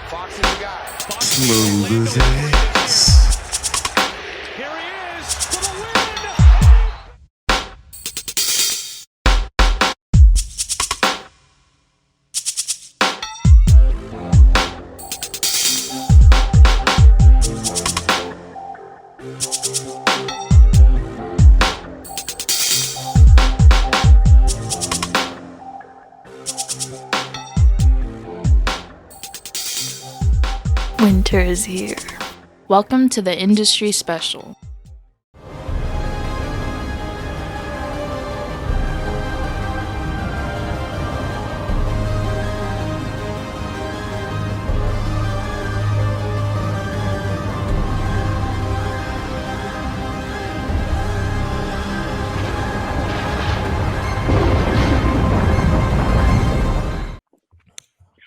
Fox is the guy. Smooth as eggs. Here he is for the win. Winter is here. Welcome to the Industry Special.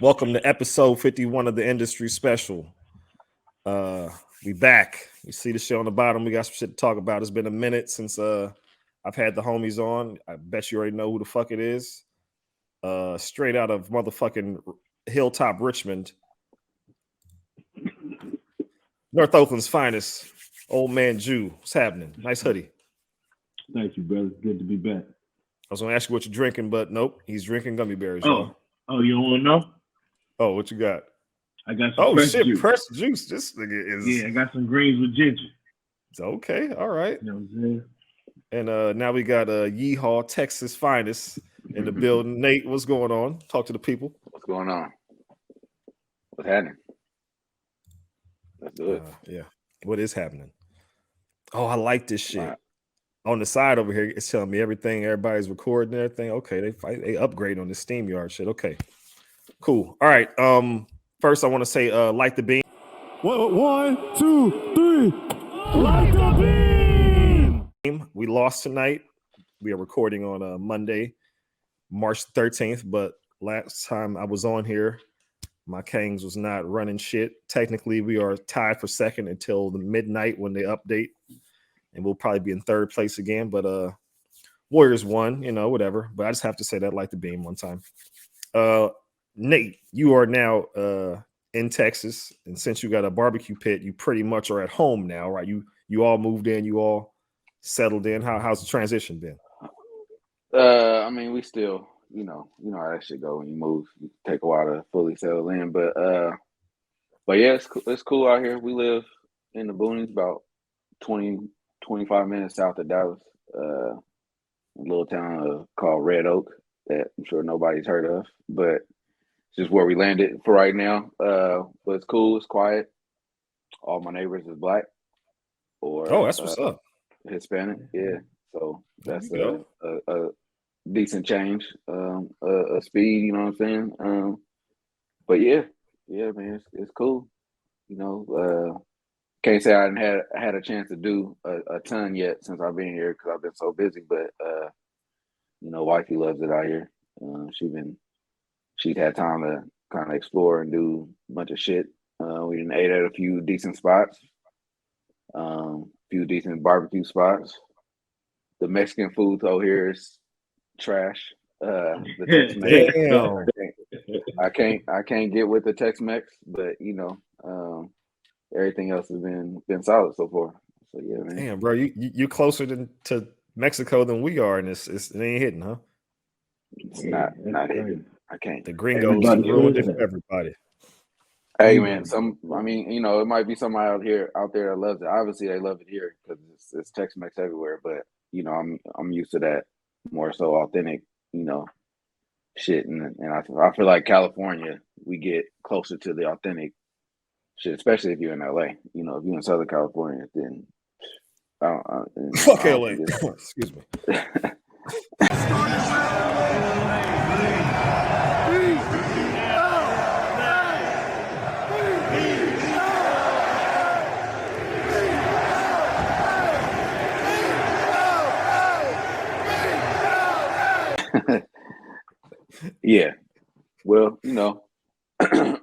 Welcome to episode 51 of the Industry Special. We back. You see the show on the bottom. We got some shit to talk about. It's been a minute since I've had the homies on. I bet you already know who the fuck it is. Straight out of motherfucking Hilltop Richmond. North Oakland's finest. Old man Jew. What's happening? Nice hoodie. Thank you, brother. Good to be back. I was gonna ask you what you're drinking, but nope. He's drinking gummy bears. Oh, you don't want to know? Oh, what you got? I got some fresh juice. Pressed juice. This nigga is. Yeah, I got some greens with ginger. It's okay. All right. You know what I'm saying? And now we got Yeehaw, Texas finest in the building. Nate, what's going on? Talk to the people. What's going on? What's happening? That's good. Yeah. What is happening? Oh, I like this shit. Right. On the side over here, it's telling me everything. Everybody's recording and everything. Okay, they upgrade on the SteamYard shit. Okay, cool. All right. First, I want to say, light the beam. 1, 2, 3. Light the beam. We lost tonight. We are recording on Monday, March 13th. But last time I was on here, my Kings was not running shit. Technically, we are tied for second until the midnight when they update. And we'll probably be in third place again. But Warriors won, whatever. But I just have to say that like the beam one time. Nate, you are now in Texas. And since you got a barbecue pit, you pretty much are at home now, right? You all moved in, you all settled in. How's the transition been? I mean, we still, you know how that shit go when you move. You take a while to fully settle in. But yeah, it's cool out here. We live in the boonies, about 25 minutes south of Dallas, a little town called Red Oak that I'm sure nobody's heard of, but it's just where we landed for right now. But it's cool. It's quiet. All my neighbors is black or that's what's up. Hispanic. Yeah, so that's a decent change, a speed. You know what I'm saying? But yeah, man, it's cool. Can't say I hadn't had a chance to do a ton yet since I've been here because I've been so busy. But wifey loves it out here. She's had time to kind of explore and do a bunch of shit. We done ate at a few decent spots, few decent barbecue spots. The Mexican food though here is trash. The Tex-Mex, I can't get with the Tex-Mex, but everything else has been solid so far. So yeah, man. Damn, bro, you closer to Mexico than we are, and it ain't hitting, huh? It's not hitting. I can't. The gringos ruined it for everybody. Hey man, it might be somebody out there that loves it. Obviously, they love it here because it's Tex-Mex everywhere. But I'm used to that more so authentic, shit. And I feel like California, we get closer to the authentic shit, especially if you're in LA. If you're in Southern California, then fuck LA. Excuse me. Yeah. Well,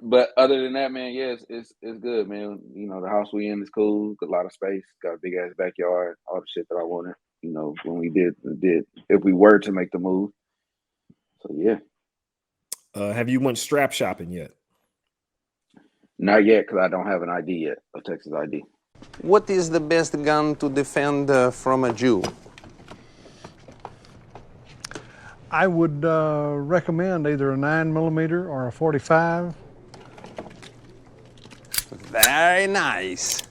but other than that, man, yeah, it's good, man. The house we in is cool. Got a lot of space. Got a big ass backyard. All the shit that I wanted. When we did if we were to make the move. So yeah. Have you went strap shopping yet? Not yet, because I don't have an ID yet, a Texas ID. What is the best gun to defend from a Jew? I would recommend either a 9mm or a 45. Very nice.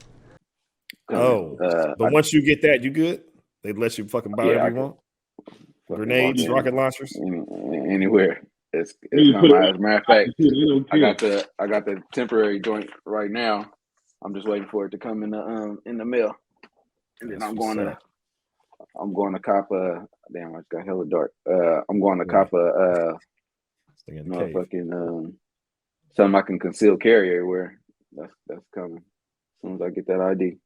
Oh, but once you get that, you good? They let you fucking buy whatever you want? Grenades, rocket launchers? Anywhere. It's not my, as a matter of fact, I got the temporary joint right now. I'm just waiting for it to come in the mail. And then I'm going to cop a damn, I got hella dark. I'm going to cop a motherfucking something I can conceal carry everywhere. That's coming as soon as I get that ID.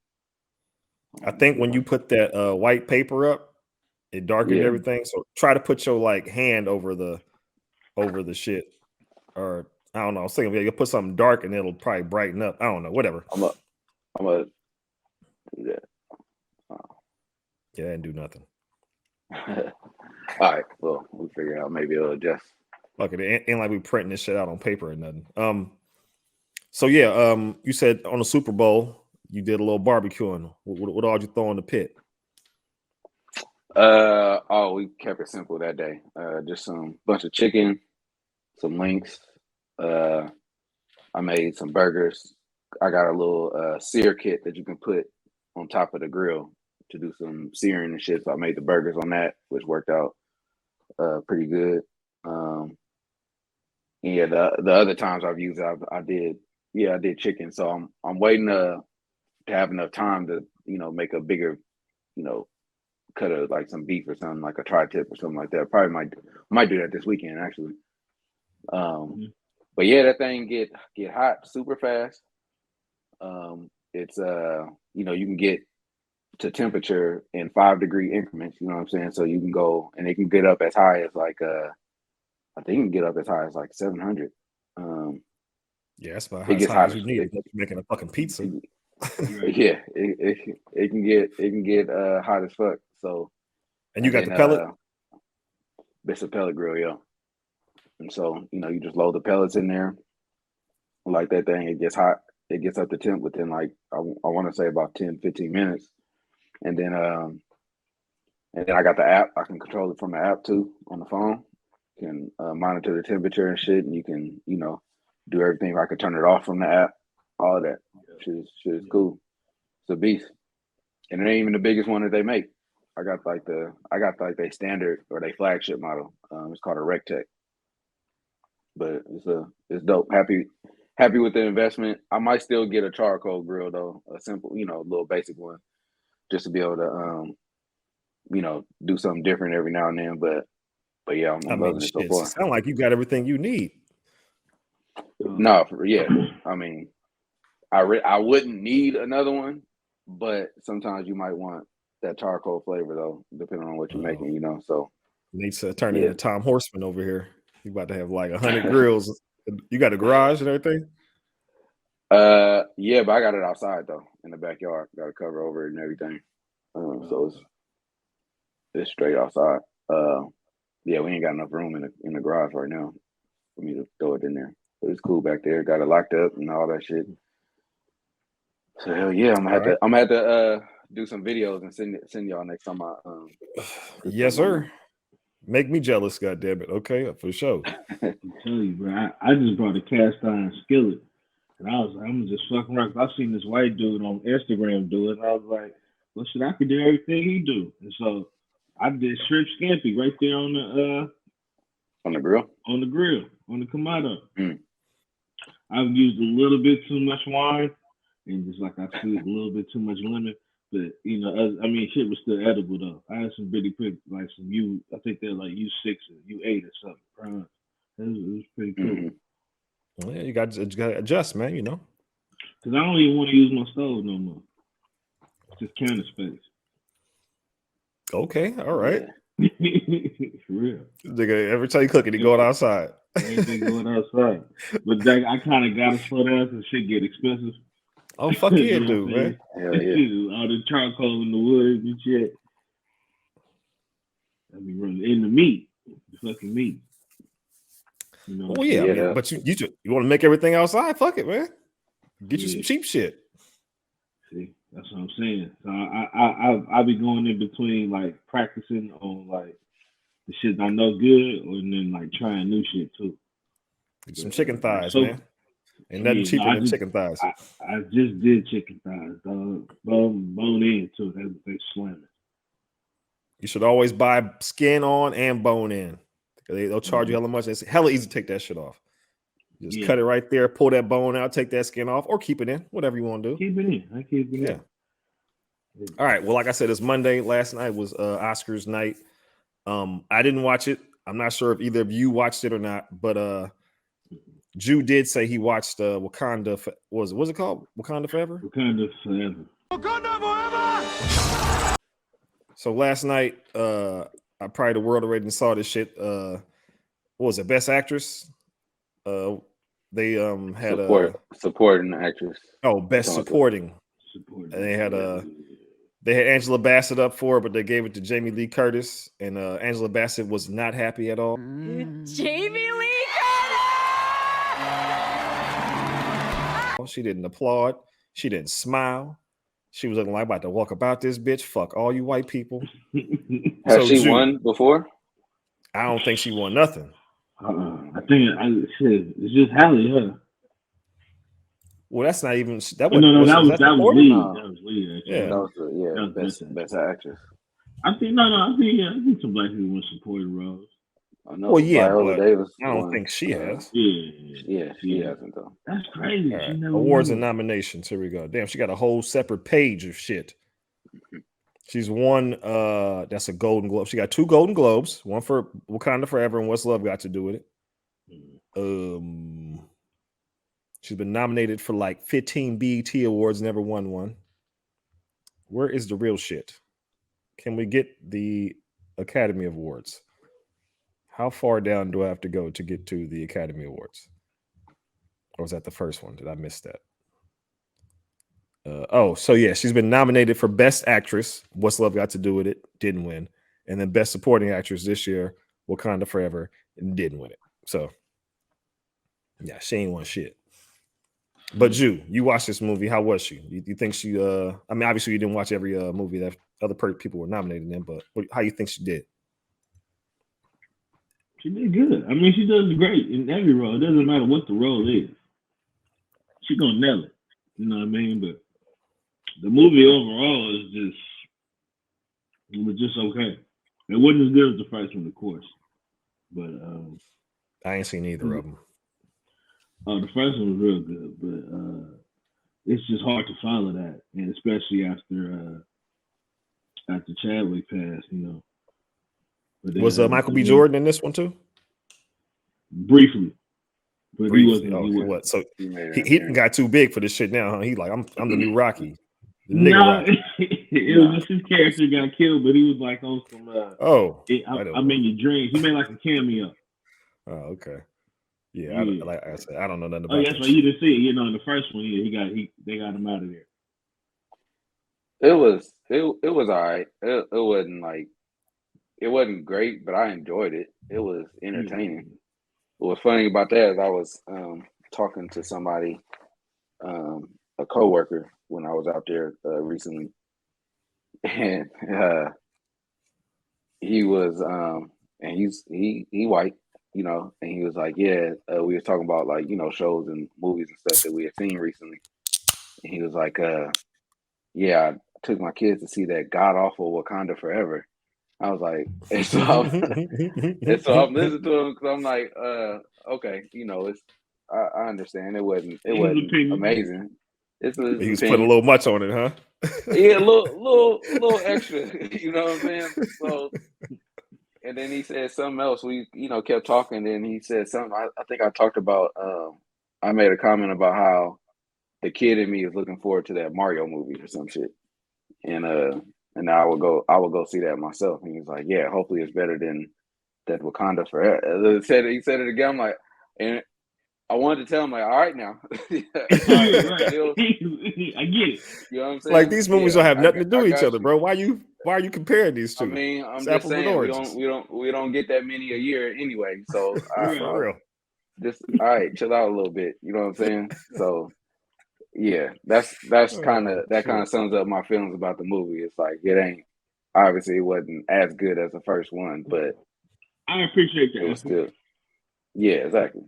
I think when you put that white paper up, it darkened everything. So try to put your like hand over the shit, or I don't know. I was thinking you'll put something dark and it'll probably brighten up. I don't know. Whatever. I'm a do that. Yeah, I didn't do nothing. All right. Well, we'll figure it out. Maybe it'll adjust. Look, it ain't like we printing this shit out on paper or nothing. So yeah, you said on the Super Bowl you did a little barbecuing. What all you throw in the pit? We kept it simple that day. Just some bunch of chicken, some links. I made some burgers. I got a little sear kit that you can put on top of the grill to do some searing and shit. So I made the burgers on that, which worked out pretty good. The other times I've used it, I did chicken. So I'm waiting to have enough time to make a bigger cut of like some beef or something, like a tri-tip or something like that. Probably might do that this weekend actually. But yeah, that thing get hot super fast. It's you can get to temperature in 5-degree increments, you know what I'm saying? So you can go and it can get up as high as like I think it can get up as high as like 700. Yeah, that's about as high as you need. You're making a fucking pizza. Yeah, it can get hot as fuck. So, and you got the pellet? It's a pellet grill, yeah. And so you just load the pellets in there, like that thing. It gets hot. It gets up to temp within like I want to say about 10-15 minutes, and then I got the app. I can control it from the app too on the phone. You can monitor the temperature and shit, and you can do everything. I could turn it off from the app. All of that shit is cool. It's a beast, and it ain't even the biggest one that they make. I got like they standard or they flagship model. It's called a Rectech, but it's dope. Happy with the investment. I might still get a charcoal grill though, a simple, little basic one, just to be able to do something different every now and then. But yeah, I'm loving it so far. Sound like you got everything you need. No, yeah. I mean, I wouldn't need another one, but sometimes you might want that charcoal flavor though, depending on what you're making, So needs to turn into Tom Horseman over here. You about to have like 100 grills. You got a garage and everything? Yeah, but I got it outside though, in the backyard. Got a cover over it and everything. So it's straight outside. Yeah, we ain't got enough room in the garage right now for me to throw it in there. But it's cool back there. Got it locked up and all that shit. So hell yeah, I'm gonna have to do some videos and send y'all next time I Yes, sir. Make me jealous, goddammit. Okay, for sure. I tell you, bro. I just brought a cast iron skillet, and I was like, I'm just fucking rock. I seen this white dude on Instagram do it, and I was like, well, shit, I could do everything he do. And so I did shrimp scampi right there on the grill, on the Kamado. I've used a little bit too much wine, and just like I squeezed a little bit too much lemon. But shit was still edible though. I had some bitty quick, like some I think they're like U6 or U8 or something. It was pretty cool. Well, yeah, you got to adjust, man. Because I don't even want to use my stove no more. It's just counter space. Okay, all right. For real. Nigga, every time you cook it, you going outside. Everything going outside. But I kind of got to slow down because shit get expensive. Oh, fuck yeah, dude, man. Hell yeah. All the charcoal in the woods and shit. I be running in the meat. The fucking meat. Oh yeah, but you want to make everything outside? Fuck it, man. Get you some cheap shit. See, that's what I'm saying. So I be going in between like practicing on like the shit I know good, and then like trying new shit too. Get some chicken thighs, man. Ain't nothing cheaper than chicken thighs. I just did chicken thighs, dog. Bone in too. They slamming. You should always buy skin on and bone in. They'll charge you hella much. It's hella easy to take that shit off. Just cut it right there, pull that bone out, take that skin off, or keep it in, whatever you want to do. Keep it in. I keep it in. All right. Well, like I said, it's Monday. Last night was Oscars night. I didn't watch it. I'm not sure if either of you watched it or not, but Jew did say he watched Wakanda. What's it called? Wakanda Forever? Wakanda Forever. Wakanda forever! So last night, I probably the world already saw this shit. What was it? Best Actress? They had supporting actress. Oh, best supporting. And they had Angela Bassett up for it, but they gave it to Jamie Lee Curtis, and Angela Bassett was not happy at all. Jamie Lee Curtis! She didn't applaud. She didn't smile. She was looking like about to walk about this bitch. Fuck all you white people. Has she won before? I don't think she won nothing. I think it's just Halle, huh? Well, that's not even that. That was lead. That was lead. Actually. Yeah, that was best actress. I think some black people won supporting roles. Well, yeah, Viola Davis. I don't think she has. Yeah, she hasn't though. That's crazy. Right. Awards and nominations. Here we go. Damn, she got a whole separate page of shit. She's won. That's a Golden Globe. She got 2 Golden Globes. One for Wakanda Forever and What's Love Got to Do with it. She's been nominated for like 15 BET awards. Never won one. Where is the real shit? Can we get the Academy Awards? How far down do I have to go to get to the Academy Awards? Or was that the first one? Did I miss that? So yeah, she's been nominated for Best Actress. What's Love Got to Do with It? Didn't win. And then Best Supporting Actress this year, Wakanda Forever, and didn't win it. So yeah, she ain't won shit. But Jew, you watched this movie. How was she? You think she? I mean, obviously you didn't watch every movie that other people were nominated in, but how you think she did? She did good. I mean, she does great in every role. It doesn't matter what the role is. She's gonna nail it. You know what I mean? But the movie overall was just okay. It wasn't as good as the first one, of course. But I ain't seen either of them. The first one was real good, but it's just hard to follow that, and especially after Chadwick passed, you know. Was Michael B. Jordan in this one too? Briefly, but Briefly. he wasn't. What? So he got too big for this shit now, huh? He like I'm the new Rocky. No, Rocky. It was just his character got killed, but he was like on some. I'm in your dreams. He made like a cameo. Oh, okay. Yeah, like I said, I don't know nothing about. Oh, that's why you didn't see it. You know, in the first one, they got him out of there. It was all right. It wasn't great, but I enjoyed it. It was entertaining. What's funny about that is I was talking to somebody, a coworker, when I was out there recently, and he was and he white, you know, and he was like, we were talking about like, you know, shows and movies and stuff that we had seen recently, and he was like, I took my kids to see that god awful Wakanda Forever. I was like, and so I'm listening to him because I'm like, okay, you know, I understand it wasn't amazing. He was putting a little much on it, huh? Yeah, a little extra, you know what I'm saying? So, and then he said something else. We, you know, kept talking. And he said something. I think I talked about. I made a comment about how the kid in me is looking forward to that Mario movie or some shit, and I would go see that myself. And he was like, yeah, hopefully it's better than that Wakanda Forever. He said it again. I'm like, and I wanted to tell him like, all right now. Right. I get it. You know what I'm saying? Like these movies don't have nothing to do with each other, bro. Why are you comparing these two? I mean, I'm just saying we don't get that many a year anyway. So for real. Just all right, chill out a little bit. You know what I'm saying? So yeah, that's kind of sums up my feelings about the movie. It's like it ain't obviously it wasn't as good as the first one, but I appreciate it was that. still yeah, exactly.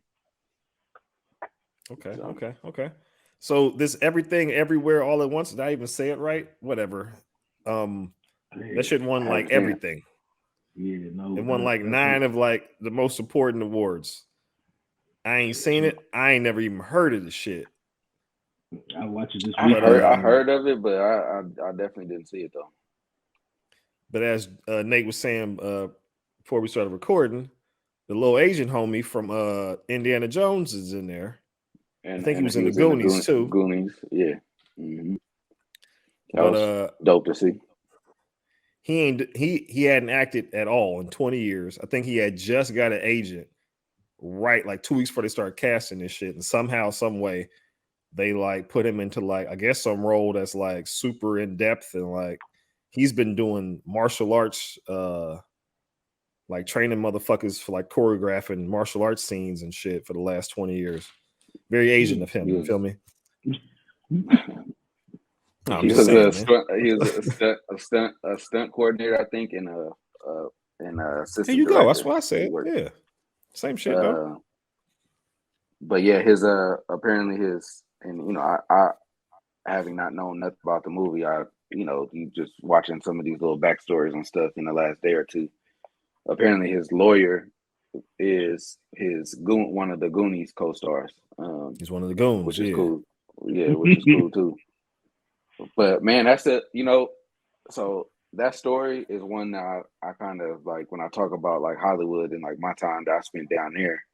Okay. So this everything everywhere all at once. Did I even say it right? Whatever. That shit won like everything. Yeah, no. It won like 9 of like the most important awards. I ain't seen it. I ain't never even heard of the shit. I watched it this I week. heard of it, but I definitely didn't see it though. But as Nate was saying before we started recording, the little Asian homie from Indiana Jones is in there. And I think he was in the Goonies too. Goonies, yeah. Mm-hmm. That But was dope to see. He hadn't acted at all in 20 years. I think he had just got an agent right like 2 weeks before they started casting this shit, and somehow, some way, they like put him into like I guess some role that's like super in depth, and like he's been doing martial arts, like training motherfuckers for like choreographing martial arts scenes and shit for the last 20 years. Very Asian of him, you feel me? No, He was a stunt coordinator, I think, in a assistant. Here you director. go. That's what I said. Yeah, same shit though. But yeah, his apparently his, and you know, I having not known nothing about the movie, you just watching some of these little backstories and stuff in the last day or two. Apparently, his lawyer is one of the Goonies co-stars. He's one of the goons, which is cool. Yeah, which is cool too. But man, that's it. So that story is one that I kind of like when I talk about like Hollywood and like my time that I spent down there.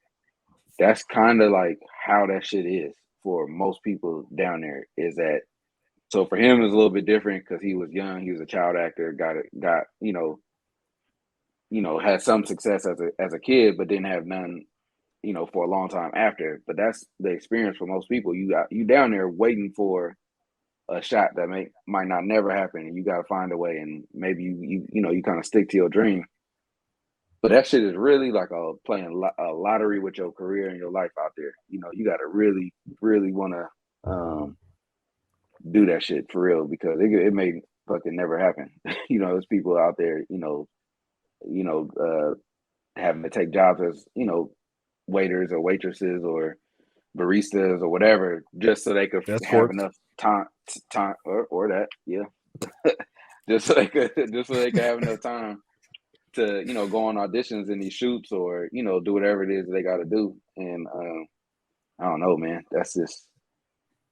That's kind of like how that shit is for most people down there. Is that so? For him, it's a little bit different because he was young. He was a child actor. Got had some success as a kid, but didn't have none, for a long time after. But that's the experience for most people. You down there waiting for a shot that might not never happen, and you got to find a way, and maybe you kind of stick to your dream. But that shit is really like playing a lottery with your career and your life out there. You got to really, really want to do that shit for real because it may fucking never happen. There's people out there, having to take jobs as waiters or waitresses or baristas or whatever just so they could have enough time or that just so they could have enough time to go on auditions in these shoots or do whatever it is they got to do. And I don't know, man, that's just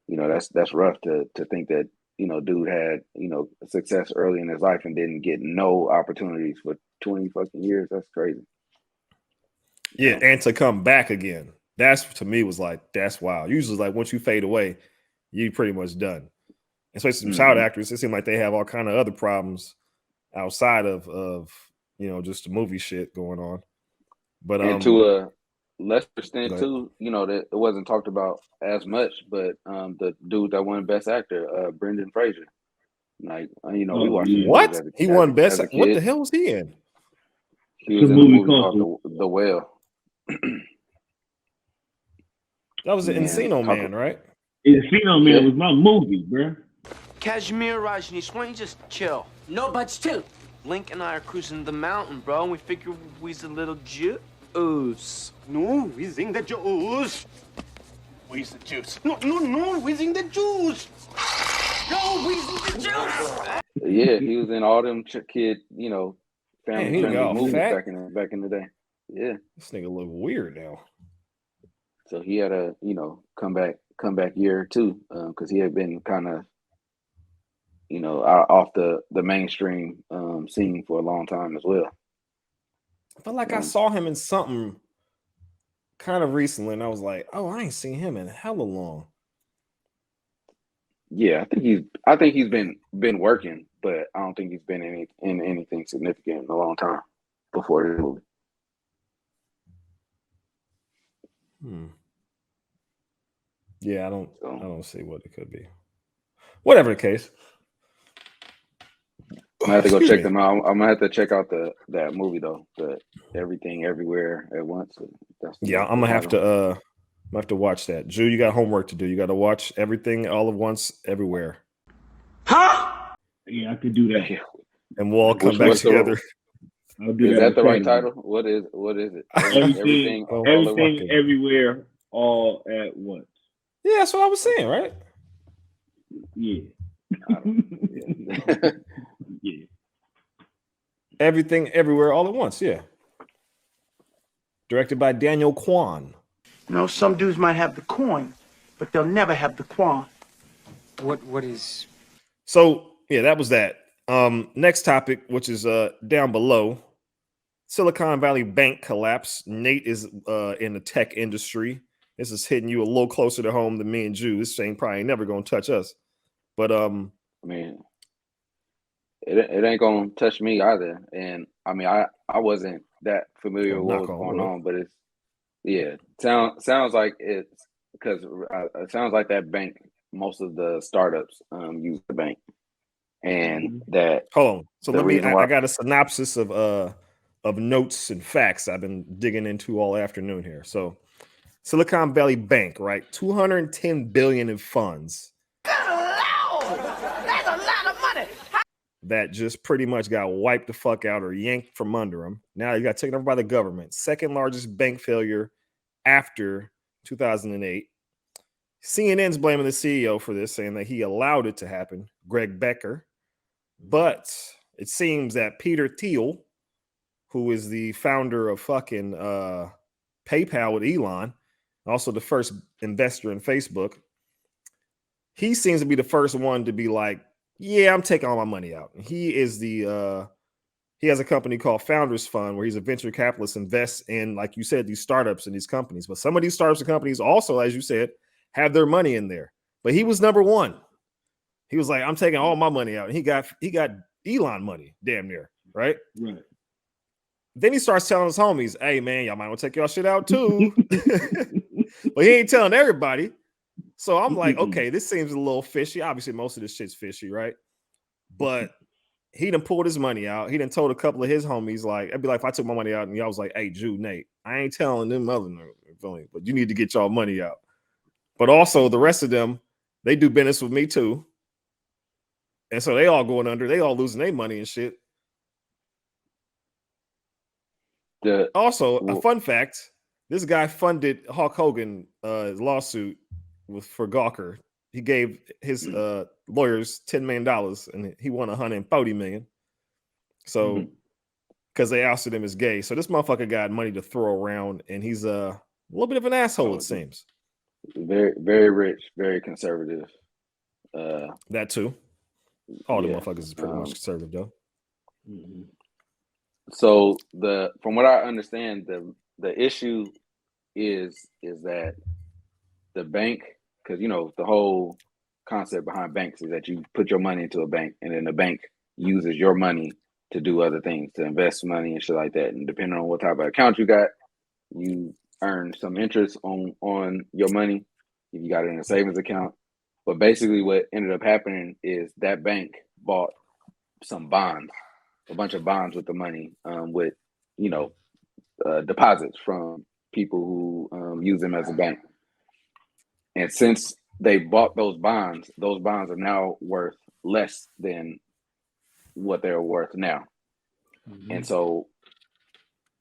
that's rough to think that dude had success early in his life and didn't get no opportunities for 20 fucking years. That's crazy. Yeah, and to come back again, that's to me was like that's wild. Usually, like once you fade away, you pretty much done. Especially some child actors, it seems like they have all kind of other problems outside of just the movie shit going on. But and to a lesser extent too, that it wasn't talked about as much, but the dude that won Best Actor, Brendan Fraser, like we watched what he won Best. What the hell was he in? He was in a movie called The Whale. That was the Encino Man, right? Encino Man was my movie, bro. Kashmir, Rajneesh, why don't you just chill? No buts too. Link and I are cruising the mountain, bro, and we figure we's a little juice. No, we sing the juice. We's the juice. No, we sing the juice. No, we sing the juice. Yeah, he was in all them kid, family-friendly movies back in the day. Yeah, this nigga look weird now. So he had a comeback year too, because he had been kind of off the mainstream scene for a long time as well. I felt like I saw him in something kind of recently, and I was like, "Oh, I ain't seen him in hella long." Yeah, I think he's been working, but I don't think he's been in anything significant in a long time before this movie. Yeah, I don't see what it could be. Whatever the case. I'm gonna have to go check them out. I'm gonna have to check out that movie though. The Everything Everywhere at Once. I'm gonna have to I have to watch that. Drew, you got homework to do. You got to watch everything all at once, everywhere. Yeah, I could do that. And we'll all come back What's together. I'll do Is that the right Saturday. title? What is it? Everything, all at once. everything, everywhere, all at once. Yeah, that's what I was saying, right? Yeah. Yeah. Everything, everywhere, all at once. Yeah. Directed by Daniel Kwan. You know, some dudes might have the coin, but they'll never have the quan. What is? So yeah, that was that. Next topic, which is down below. Silicon Valley Bank collapse. Nate is in the tech industry. This is hitting you a little closer to home than me and Jew. This thing probably ain't never gonna touch us. But I mean, it ain't gonna touch me either. And I mean, I wasn't that familiar with what was going on, but it's sounds like it's because it sounds like that bank. Most of the startups use the bank, and that. Hold on. So let me. I got a synopsis of notes and facts I've been digging into all afternoon here. So, Silicon Valley Bank, right? $210 billion in funds. That's a lot of money. That just pretty much got wiped the fuck out or yanked from under them. Now you got taken over by the government. Second largest bank failure after 2008. CNN's blaming the CEO for this, saying that he allowed it to happen, Greg Becker. But it seems that Peter Thiel, who is the founder of fucking PayPal with Elon, also the first investor in Facebook, he seems to be the first one to be like, yeah, I'm taking all my money out. He is he has a company called Founders Fund where he's a venture capitalist, invests in, like you said, these startups and these companies. But some of these startups and companies also, as you said, have their money in there. But he was number one. He was like, I'm taking all my money out. And he got Elon money, damn near, right? Right. Then he starts telling his homies, hey, man, y'all might want to take y'all shit out too. But he ain't telling everybody. So I'm like, okay, this seems a little fishy. Obviously, most of this shit's fishy, right? But he done pulled his money out. He done told a couple of his homies, like, I'd be like, if I took my money out and y'all was like, hey, Jew, Nate, I ain't telling them other niggas, but you need to get y'all money out. But also the rest of them, they do business with me too. And so they all going under, they all losing their money and shit. Also, a fun fact, this guy funded Hulk Hogan lawsuit for Gawker. He gave his lawyers $10 million and he won $140 million. So, because they ousted him as gay. So this motherfucker got money to throw around and he's a little bit of an asshole, it seems. Very, very rich, very conservative. That too. All the motherfuckers is pretty much conservative though. So from what I understand, the issue is that the bank, because you know the whole concept behind banks is that you put your money into a bank and then the bank uses your money to do other things, to invest money and shit like that. And depending on what type of account you got, you earn some interest on your money if you got it in a savings account. But basically what ended up happening is that bank bought some bonds, a bunch of bonds with the money, with, you know, deposits from people who use them as a bank. And since they bought those bonds are now worth less than what they're worth now. And so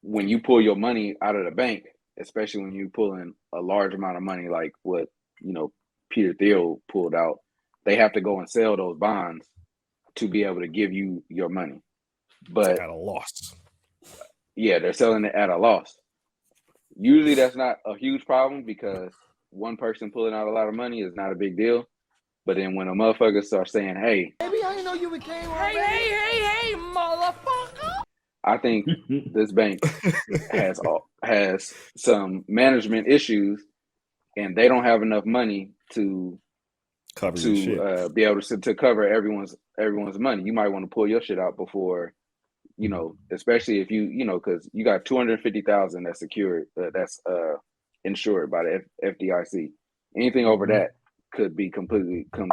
when you pull your money out of the bank, especially when you pull in a large amount of money like what, you know, Peter Thiel pulled out, they have to go and sell those bonds to be able to give you your money. But at a loss. Yeah, they're selling it at a loss. Usually that's not a huge problem because one person pulling out a lot of money is not a big deal. But then when a motherfucker starts saying, hey, Baby, I didn't know you became hey, motherfucker. I think this bank has some management issues and they don't have enough money to cover be able to cover everyone's money. You might want to pull your shit out before, you know, especially if you know, because you got $250,000 that's secured, that's insured by the FDIC. Anything over that could be completely could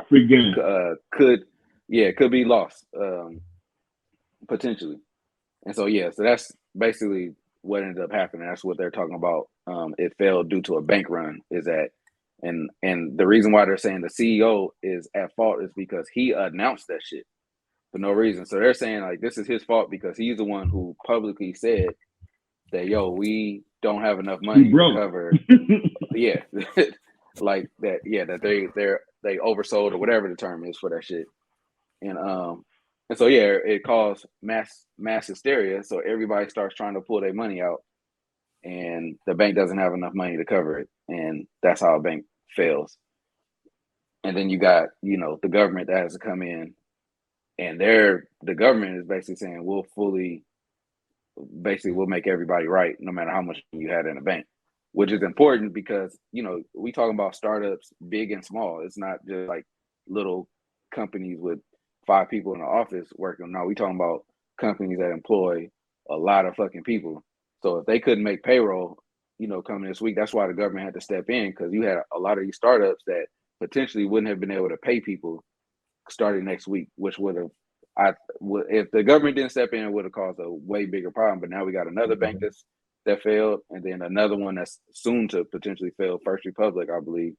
be lost potentially. And so so that's basically what ended up happening. That's what they're talking about it failed due to a bank run. Is that and the reason why they're saying the CEO is at fault is because he announced that shit for no reason. So they're saying like this is his fault because he's the one who publicly said that we don't have enough money to cover. Yeah, like that. Yeah, that they oversold or whatever the term is for that shit. And so yeah, it caused mass hysteria. So everybody starts trying to pull their money out, and the bank doesn't have enough money to cover it, and that's how a bank fails. And then you got the government that has to come in, and the government is basically saying we'll make everybody right no matter how much you had in a bank, which is important because we talking about startups big and small. It's not just like little companies with 5 people in the office working. No, we talking about companies that employ a lot of fucking people. So if they couldn't make payroll, coming this week, that's why the government had to step in, because you had a lot of these startups that potentially wouldn't have been able to pay people starting next week, which would have, if the government didn't step in, it would have caused a way bigger problem. But now we got another bank that failed, and then another one that's soon to potentially fail, First Republic, I believe.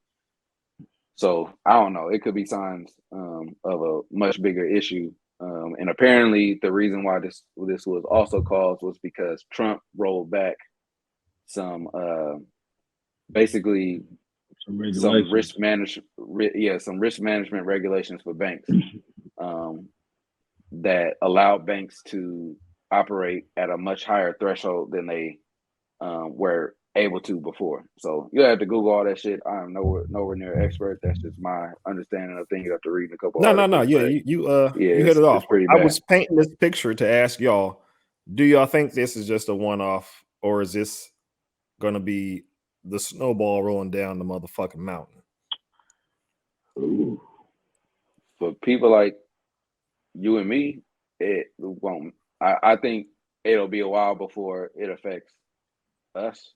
So I don't know. It could be signs of a much bigger issue. And apparently, the reason why this was also caused was because Trump rolled back some basically some risk management regulations for banks that allowed banks to operate at a much higher threshold than they were able to before. So you have to Google all that shit. I'm nowhere near an expert. That's just my understanding of things after reading a couple articles. No. Yeah, you hit it off. I was painting this picture to ask y'all, do y'all think this is just a one-off, or is this gonna be the snowball rolling down the motherfucking mountain? Ooh. For people like you and me, it won't. I think it'll be a while before it affects us,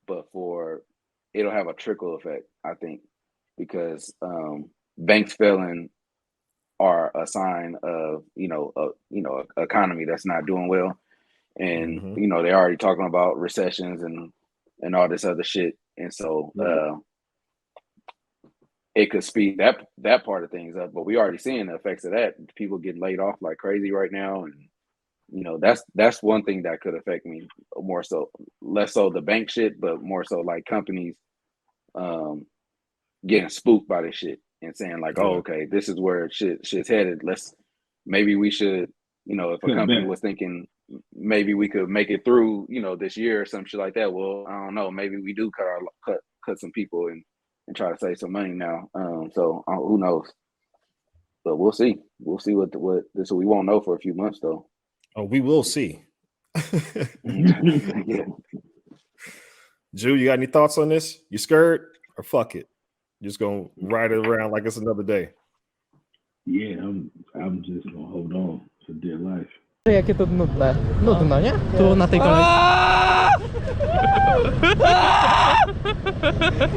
but it'll have a trickle effect, I think, because banks failing are a sign of economy that's not doing well, and they're already talking about recessions and all this other shit, and so it could speed that part of things up. But we already seeing the effects of that. People getting laid off like crazy right now, and that's one thing that could affect me more so, less so the bank shit, but more so like companies getting spooked by this shit and saying like, oh, okay, this is where shit's headed. Maybe we should, if a company was thinking maybe we could make it through, this year or some shit like that. Well, I don't know. Maybe we do cut some people and try to save some money now. So who knows? But we'll see. We'll see what this. We won't know for a few months though. Oh, we will see. Yeah. Jew, you got any thoughts on this? You scared or fuck it? Just gonna ride it around like it's another day. Yeah, I'm just gonna hold on for dear life. Jakie to nudne. Nudno, nie? Tu na tej kolejce.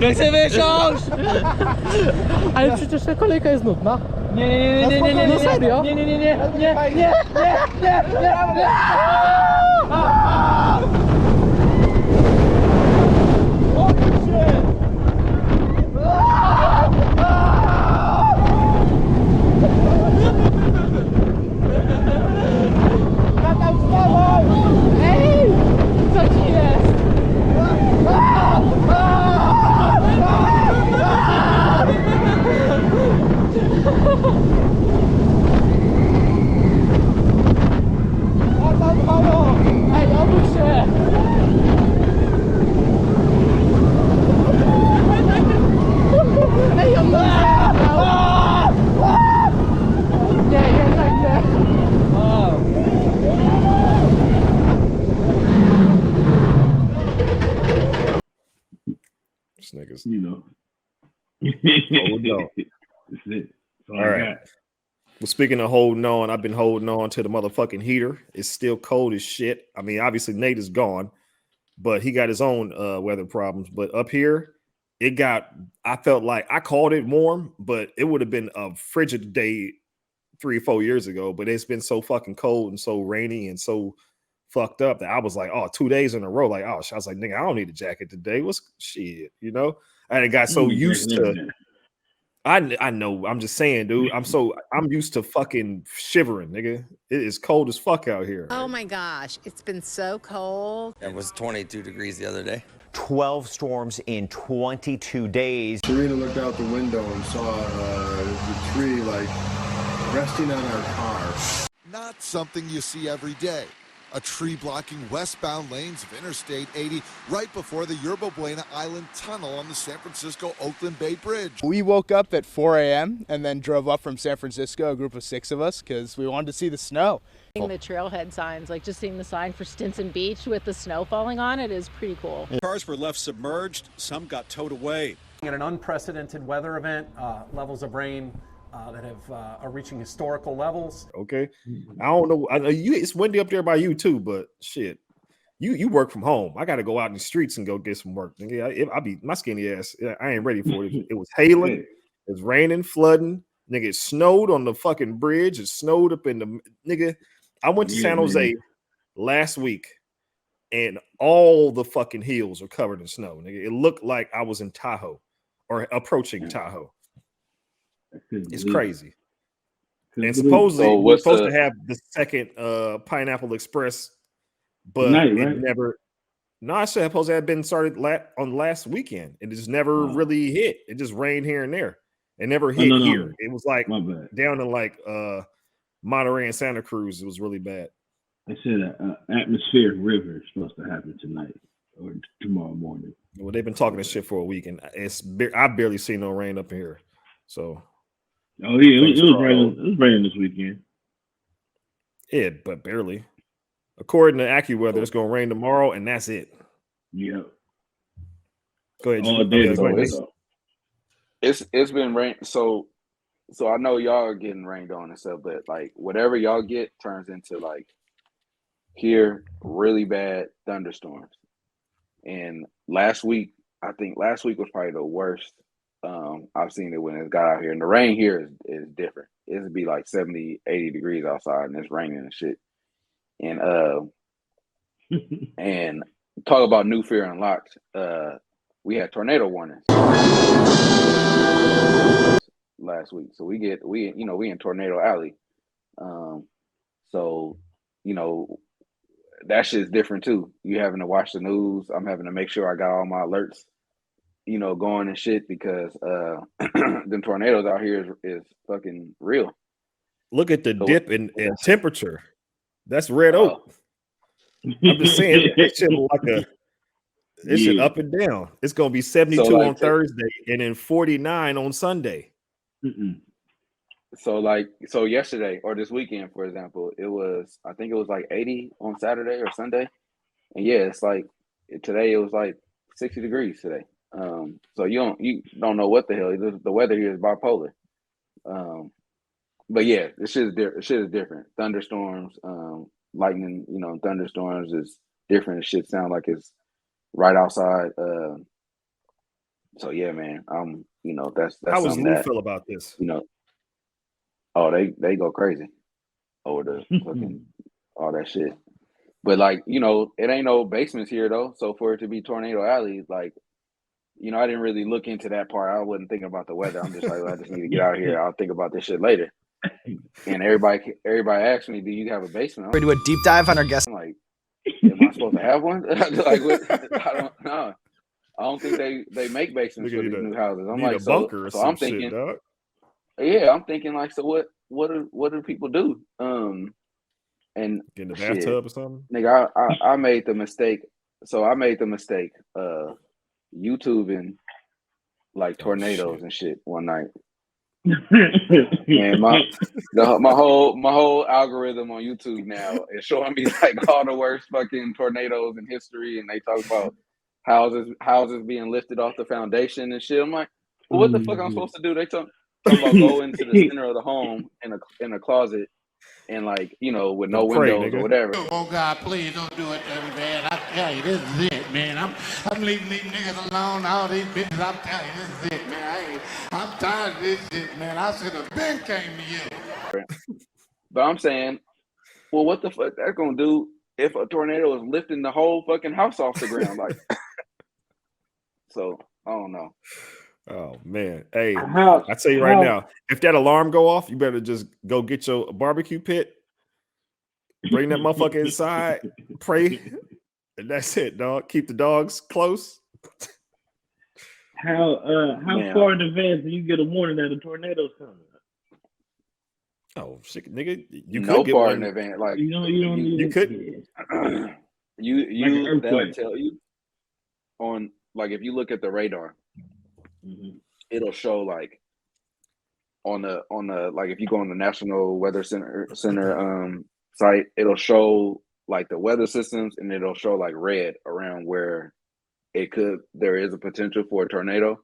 Ja chcę wysiąść! Ale przecież ta kolejka jest nudna. Nie. No serio? Nie. Ej! Co ci jest? Ej, obudź się! Ej, on nie, jednak nie. This niggas, Holding on. That's it. All right. Well, speaking of holding on, I've been holding on to the motherfucking heater. It's still cold as shit. I mean, obviously Nate is gone, but he got his own weather problems. But up here, I felt like I called it warm, but it would have been a frigid day 3 or 4 years ago. But it's been so fucking cold and so rainy and so fucked up that I was like, oh, 2 days in a row. Like, oh, I was like, nigga, I don't need a jacket today. What's shit, you know? I got so used to. I know. I'm just saying, dude. I'm used to fucking shivering, nigga. It is cold as fuck out here. Oh my gosh, it's been so cold. It was 22 degrees the other day. 12 storms in 22 days. Serena looked out the window and saw the tree like resting on our car. Not something you see every day. A tree blocking westbound lanes of Interstate 80 right before the Yerba Buena Island Tunnel on the San Francisco-Oakland Bay Bridge. We woke up at 4 a.m. and then drove up from San Francisco, a group of 6 of us, because we wanted to see the snow. The trailhead signs, like just seeing the sign for Stinson Beach with the snow falling on it is pretty cool. Cars were left submerged, some got towed away. At an unprecedented weather event, levels of rain that are reaching historical levels. Okay, I don't know. I know it's windy up there by you too, but shit, you work from home. I got to go out in the streets and go get some work. Nigga, I be my skinny ass. I ain't ready for it. It was hailing, it's raining, flooding. Nigga, it snowed on the fucking bridge. It snowed up in the nigga. I went to San Jose last week, and all the fucking hills are covered in snow. Nigga, it looked like I was in Tahoe or approaching Tahoe. It's crazy. And supposedly we're supposed to have the second Pineapple Express, but it never. No, I said supposed to have been started on last weekend. It just never really hit. It just rained here and there. It never hit here. It was like down in like Monterey and Santa Cruz. It was really bad. I said atmospheric river is supposed to happen tonight or tomorrow morning. Well, they've been talking this shit for a week, and I barely see no rain up here. So. Oh yeah, it was raining this weekend. Yeah, but barely. According to AccuWeather, it's gonna rain tomorrow, and that's it. Yeah. Go ahead. All day. It's been rain. So I know y'all are getting rained on and stuff, but like whatever y'all get turns into like here really bad thunderstorms. And I think last week was probably the worst. I've seen it when it got out here, and the rain here is different. It'd be like 70, 80 degrees outside, and it's raining and shit. And and talk about new fear unlocked. We had tornado warnings last week, so we in Tornado Alley. So that shit's different too. You having to watch the news. I'm having to make sure I got all my alerts. Going and shit because them tornadoes out here is fucking real. Look at the dip in temperature. That's red oak. I'm just saying it shit like it's shit up and down. It's gonna be 72 on Thursday and then 49 on Sunday. So yesterday or this weekend, for example, I think it was like 80 on Saturday or Sunday, and yeah, it's like today it was like 60 degrees today. So you don't know what the hell. The weather here is bipolar. But yeah, this shit is different. Thunderstorms, lightning, thunderstorms is different. Shit sound like it's right outside. So yeah, man. That's how was Lou feel about this? Oh, they go crazy over the fucking all that shit. But like, it ain't no basements here though. So for it to be Tornado Alley, like, I didn't really look into that part. I wasn't thinking about the weather. I'm just like, I just need to get out of here. I'll think about this shit later. And everybody asked me, do you have a basement? We do a deep dive on our guest. I'm like, am I supposed to have one? Like, I don't know. I don't think they make basements for these new houses. I'm like, bunker so I'm thinking, shit, yeah, I'm thinking like, so what do people do? And get in the bathtub or something? Nigga, I made the mistake. So I made the mistake YouTubing like tornadoes and shit one night. Man, my whole algorithm on YouTube now is showing me like all the worst fucking tornadoes in history, and they talk about houses being lifted off the foundation and shit. I'm like, well, what the fuck I'm supposed to do? They talk about go into the center of the home in a closet and like, with no windows or whatever. Oh God, please don't do it to me, man. I tell you, this is it, man. I'm leaving these niggas alone, all these bitches. I'm telling you, this is it, man. I'm tired of this shit, man. I should have been came to you. But I'm saying, well, what the fuck that's gonna do if a tornado is lifting the whole fucking house off the ground, like. So I don't know. Oh man, hey, I tell you right now, if that alarm go off, you better just go get your barbecue pit, bring that motherfucker inside, pray, and that's it, dog. Keep the dogs close. How far in advance do you get a warning that a tornado's coming? Oh shit, nigga, you no could get far one in advance. Like you don't need. You could. You they'll tell you on, like, if you look at the radar, it'll show like on the like, if you go on the National Weather Center site, it'll show like the weather systems, and it'll show like red around where there is a potential for a tornado.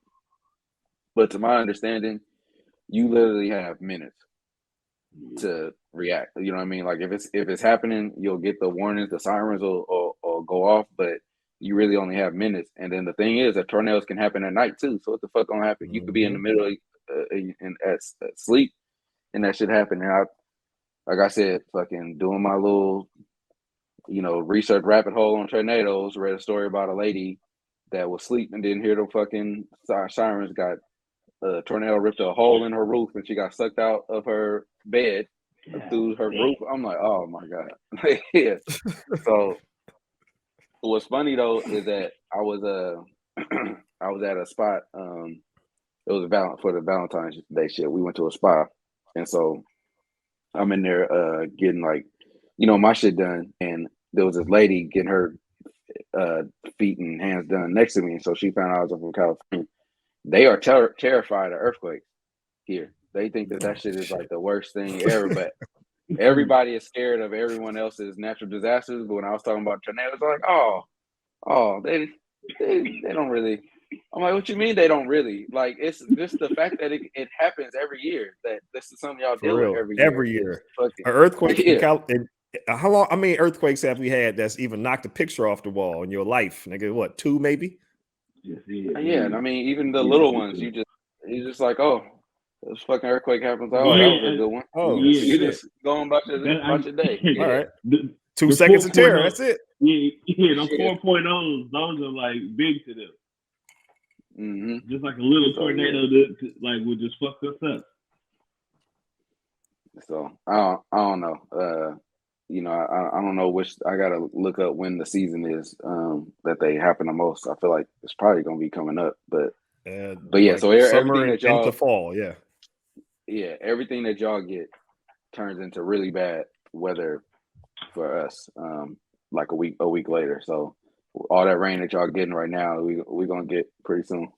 But to my understanding, you literally have minutes to react. You know what I mean? Like if it's happening, you'll get the warnings, the sirens will go off, but you really only have minutes. And then the thing is that tornadoes can happen at night too. So what the fuck gonna happen? You could be in the middle of at sleep, and that should happen. And like I said, fucking doing my little, research rabbit hole on tornadoes. Read a story about a lady that was asleep and didn't hear the fucking sirens. Got a tornado ripped a hole in her roof, and she got sucked out of her bed through her roof. I'm like, oh my god. Yeah. So what's funny though is that I was at a spot. It was for the Valentine's Day shit. We went to a spa, and so I'm in there getting like, my shit done, and there was this lady getting her feet and hands done next to me. And so she found out I was from California. They are terrified of earthquakes here. They think that shit is like the worst thing ever. But everybody is scared of everyone else's natural disasters. But when I was talking about tornadoes, they're like, they don't really. I'm like, what you mean they don't really? Like, it's just the fact that it happens every year. That this is something y'all deal with every year. Every year. An earthquake in how long? How many earthquakes have we had that's even knocked a picture off the wall in your life, nigga? What, 2 maybe? Yeah, and I mean, even the little ones, you're just like, oh, this fucking earthquake happens. Oh, that was a good one. Oh, you just going about your day. Yeah. All right. 2 seconds of terror. That's it. Yeah, those 4.0s, those are like big to them. Mm-hmm. Just like a little tornado that would just fuck us up. So I don't know. I don't know which. I gotta look up when the season is that they happen the most. I feel like it's probably gonna be coming up, but yeah. Like so summer everything that y'all into fall, everything that y'all get turns into really bad weather for us. Like a week later. So all that rain that y'all getting right now, we gonna get pretty soon.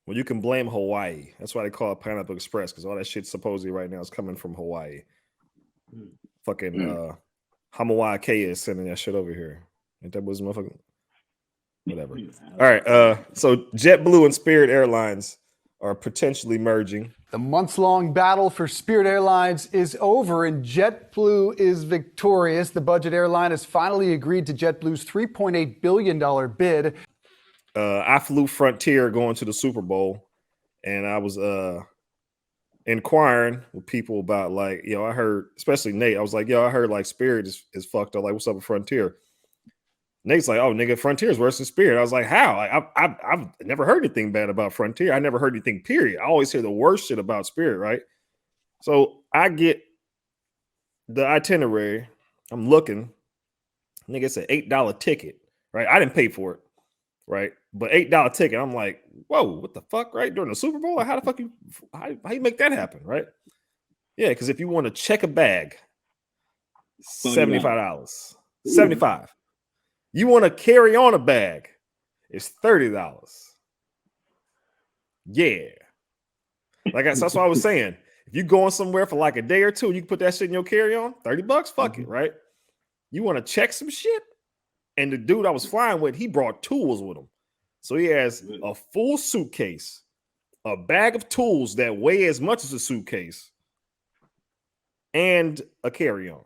Well, you can blame Hawaii. That's why they call it Pineapple Express, because all that shit supposedly right now is coming from Hawaii. Fucking Hawaii Kea is sending that shit over here. Ain't that was motherfucking whatever. All right. So JetBlue and Spirit Airlines are potentially merging. The months-long battle for Spirit Airlines is over, and JetBlue is victorious. The budget airline has finally agreed to JetBlue's $3.8 billion bid. I flew Frontier going to the Super Bowl, and I was inquiring with people about, like, I heard, especially Nate, I was like, I heard like Spirit is fucked up. Like, what's up with Frontier? Nate's like, oh, nigga, Frontier's worse than Spirit. I was like, how? I've never heard anything bad about Frontier. I never heard anything, period. I always hear the worst shit about Spirit, right? So I get the itinerary. I'm looking. Nigga, it's an $8 ticket, right? I didn't pay for it, right? But $8 ticket. I'm like, whoa, what the fuck, right? During the Super Bowl? How the fuck how you make that happen, right? Yeah, because if you want to check a bag, $75. $75. You want to carry on a bag, it's $30. Yeah. That's what I was saying. If you going somewhere for like a day or two, you can put that shit in your carry-on, $30, fuck it, right? You want to check some shit? And the dude I was flying with, he brought tools with him. So he has a full suitcase, a bag of tools that weigh as much as a suitcase, and a carry-on.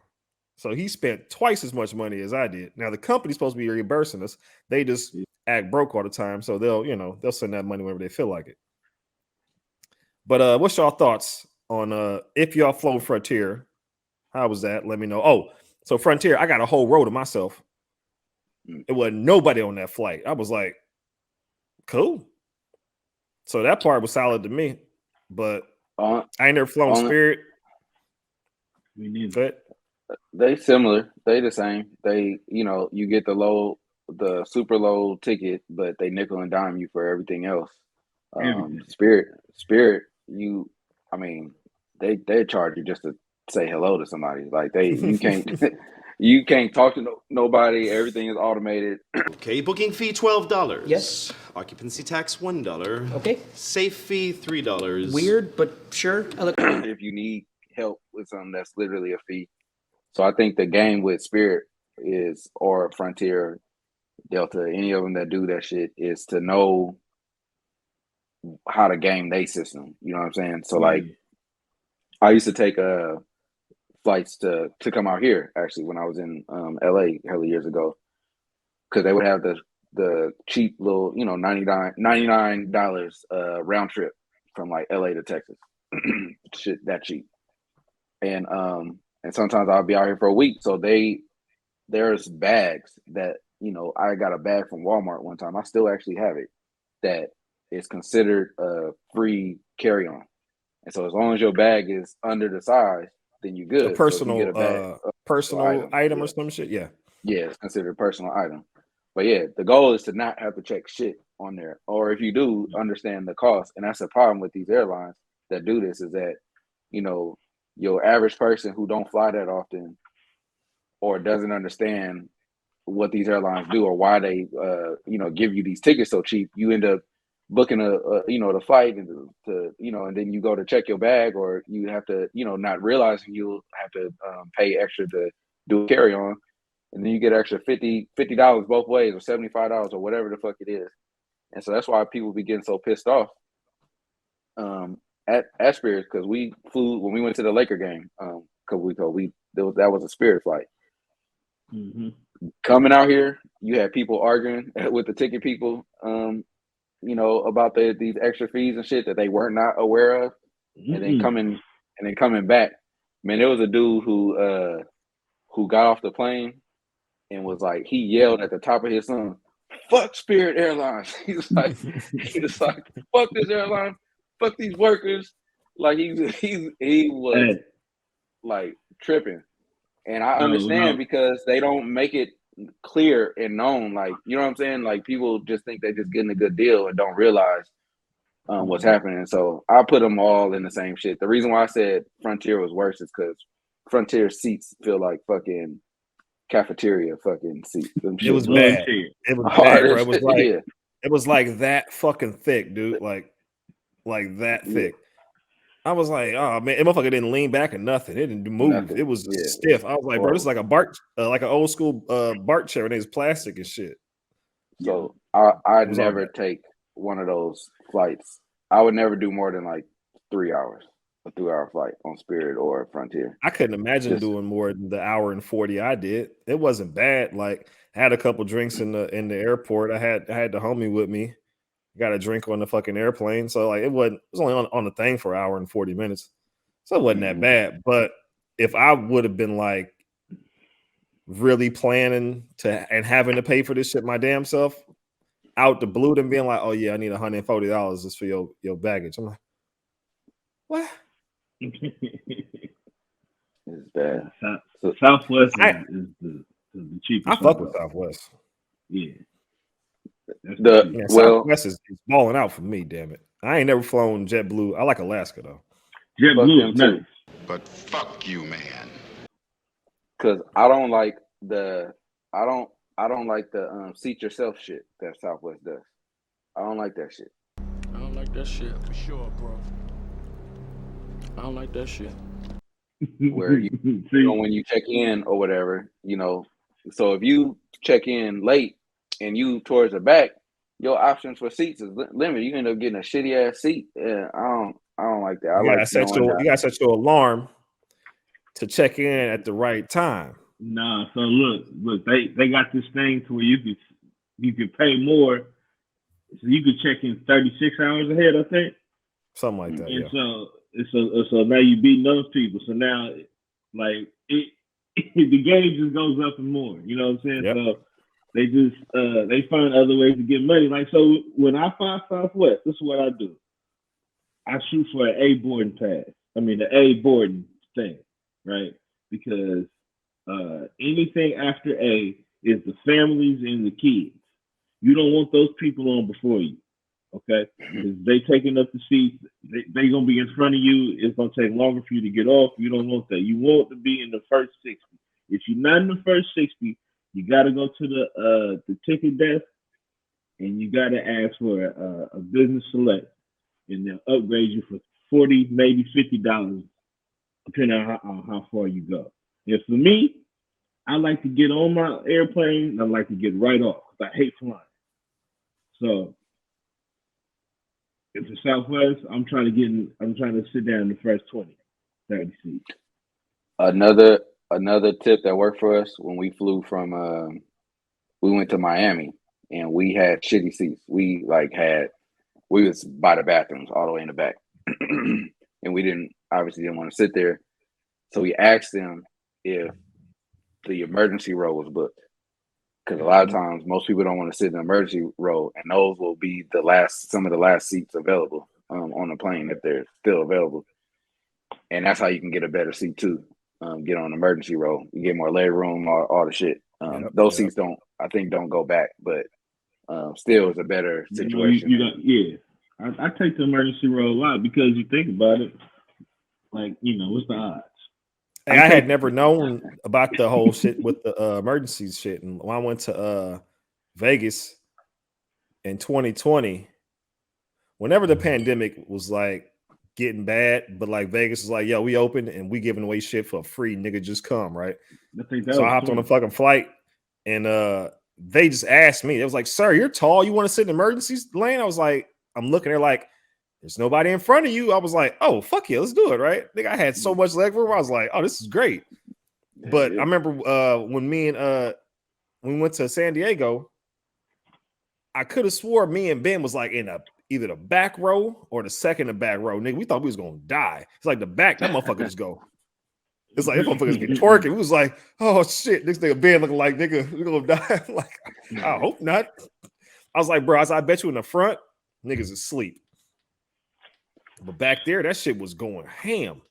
So he spent twice as much money as I did. Now the company's supposed to be reimbursing us. They just act broke all the time. So they'll send that money whenever they feel like it. But what's y'all thoughts on if y'all flown Frontier? How was that? Let me know. Oh, So Frontier, I got a whole row to myself. It wasn't nobody on that flight. I was like, cool. So that part was solid to me. But I ain't never flown Spirit. Me neither. But they similar. They the same. They, you get the super low ticket, but they nickel and dime you for everything else. Spirit, they charge you just to say hello to somebody. Like you can't talk to nobody. Everything is automated. Okay, booking fee $12. Yes. Occupancy tax $1. Okay. Safe fee $3. Weird, but sure. If you need help with something, that's literally a fee. So I think the game with Spirit or Frontier, Delta, any of them that do that shit, is to know how to game they system. You know what I'm saying? So like, I used to take flights to come out here actually when I was in LA hella years ago, because they would have the cheap little $99 round trip from like LA to Texas. Shit that cheap. And sometimes I'll be out here for a week. So there's bags that, I got a bag from Walmart one time. I still actually have it, that is considered a free carry-on. And so as long as your bag is under the size, then you're good. A personal, so bag, personal item or some shit. Yeah. Yeah, it's considered a personal item. But yeah, the goal is to not have to check shit on there. Or if you do, understand the cost. And that's the problem with these airlines that do this, is that, your average person who don't fly that often or doesn't understand what these airlines do or why they give you these tickets so cheap, you end up booking the flight and and then you go to check your bag, or you have to not realizing you'll have to pay extra to do a carry on, and then you get extra $50 both ways, or $75 or whatever the fuck it is. And so that's why people be getting so pissed off at Spirit, because we flew when we went to the Laker game that was a Spirit flight. Mm-hmm. Coming out here, you had people arguing with the ticket people, about these extra fees and shit that they were not aware of, and then coming back. Man, there was a dude who got off the plane and was like, he yelled at the top of his lungs, "Fuck Spirit Airlines!" He was like, "Fuck this airline, fuck these workers!" Like he was like tripping. And I understand because they don't make it clear and known. Like, you know what I'm saying? Like, people just think they're just getting a good deal and don't realize what's happening. So I put them all in the same shit. The reason why I said Frontier was worse is because Frontier seats feel like fucking cafeteria fucking seats. It was bad. It was bad, bro. It was like it was like that fucking thick, dude. Like that thick. I was like, oh man, that motherfucker didn't lean back or nothing. It didn't move. Nothing. It was stiff. I was like, bro, this is like a BART, like an old school BART chair, and it's plastic and shit. So I'd never take one of those flights. I would never do more than like 3 hours, a 3-hour flight on Spirit or Frontier. I couldn't imagine doing more than the hour and 40 I did. It wasn't bad. Like, I had a couple drinks in the airport. I had the homie with me. Got a drink on the fucking airplane. So like it was only on the thing for an hour and 40 minutes. So it wasn't that bad. But if I would have been like really planning and having to pay for this shit my damn self out the blue, then being like, oh yeah, I need $140 just for your baggage. I'm like, what? It's bad. So Southwest is the cheapest. I fuck with Southwest. Yeah. Southwest is balling out for me, damn it. I ain't never flown JetBlue. I like Alaska though. JetBlue is nice. But fuck you, man. Cause I don't like the seat yourself shit that Southwest does. I don't like that shit. I don't like that shit for sure, bro. I don't like that shit. Where you when you check in or whatever, so if you check in late and you towards the back, your options for seats is limited. You end up getting a shitty ass seat. Yeah, I don't like that. You gotta set your alarm to check in at the right time. Nah, so look, they got this thing to where you could pay more, so you could check in 36 hours ahead, I think. Something like that. And so now you beating those people. So now, like the game just goes up and more. You know what I'm saying? Yep. So they just they find other ways to get money. Like, so when I fly Southwest, this is what I do. I shoot for an A boarding pass. I mean, the A boarding thing, right? Because anything after A is the families and the kids. You don't want those people on before you, okay? Because they taking up the seats. They going to be in front of you. It's going to take longer for you to get off. You don't want that. You want to be in the first 60. If you're not in the first 60, you got to go to the ticket desk and you got to ask for a business select, and they'll upgrade you for $40, maybe $50, depending on how far you go. And for me, I like to get on my airplane and I like to get right off because I hate flying. So if it's Southwest, I'm trying to sit down in the first 20, 30 seats. Another tip that worked for us when we flew from we went to Miami and we had shitty seats. We was by the bathrooms all the way in the back. And we obviously didn't want to sit there. So we asked them if the emergency row was booked. Because a lot of times most people don't want to sit in the emergency row, and those will be some of the last seats available on the plane if they're still available. And that's how you can get a better seat too. Get on the emergency row. You get more leg room, all the shit. Those seats don't go back, but still is a better situation. I take the emergency row a lot because you think about it, like, what's the odds? Hey, I had never known about the whole shit with the emergency shit. And when I went to Vegas in 2020, whenever the pandemic was like getting bad, but like Vegas was like, yo, we open and we giving away shit for free, nigga, just come, right? So I hopped on a fucking flight and they just asked me, it was like, sir, you're tall, you want to sit in the emergency lane? I was like, I'm looking there like, there's nobody in front of you. I was like, oh, fuck yeah, let's do it, right? Nigga, I had so much leg room. I was like, oh, this is great. But I remember when we went to San Diego, I could have swore me and Ben was like in either the back row or the second to back row. Nigga, we thought we was gonna die. It's like the back, that motherfucker just go. It's like that motherfuckers get twerking. We was like, oh shit, this nigga Ben looking like, nigga, we're gonna die. I'm like, I hope not. I was like, bro, I bet you in the front, niggas is asleep. But back there, that shit was going ham.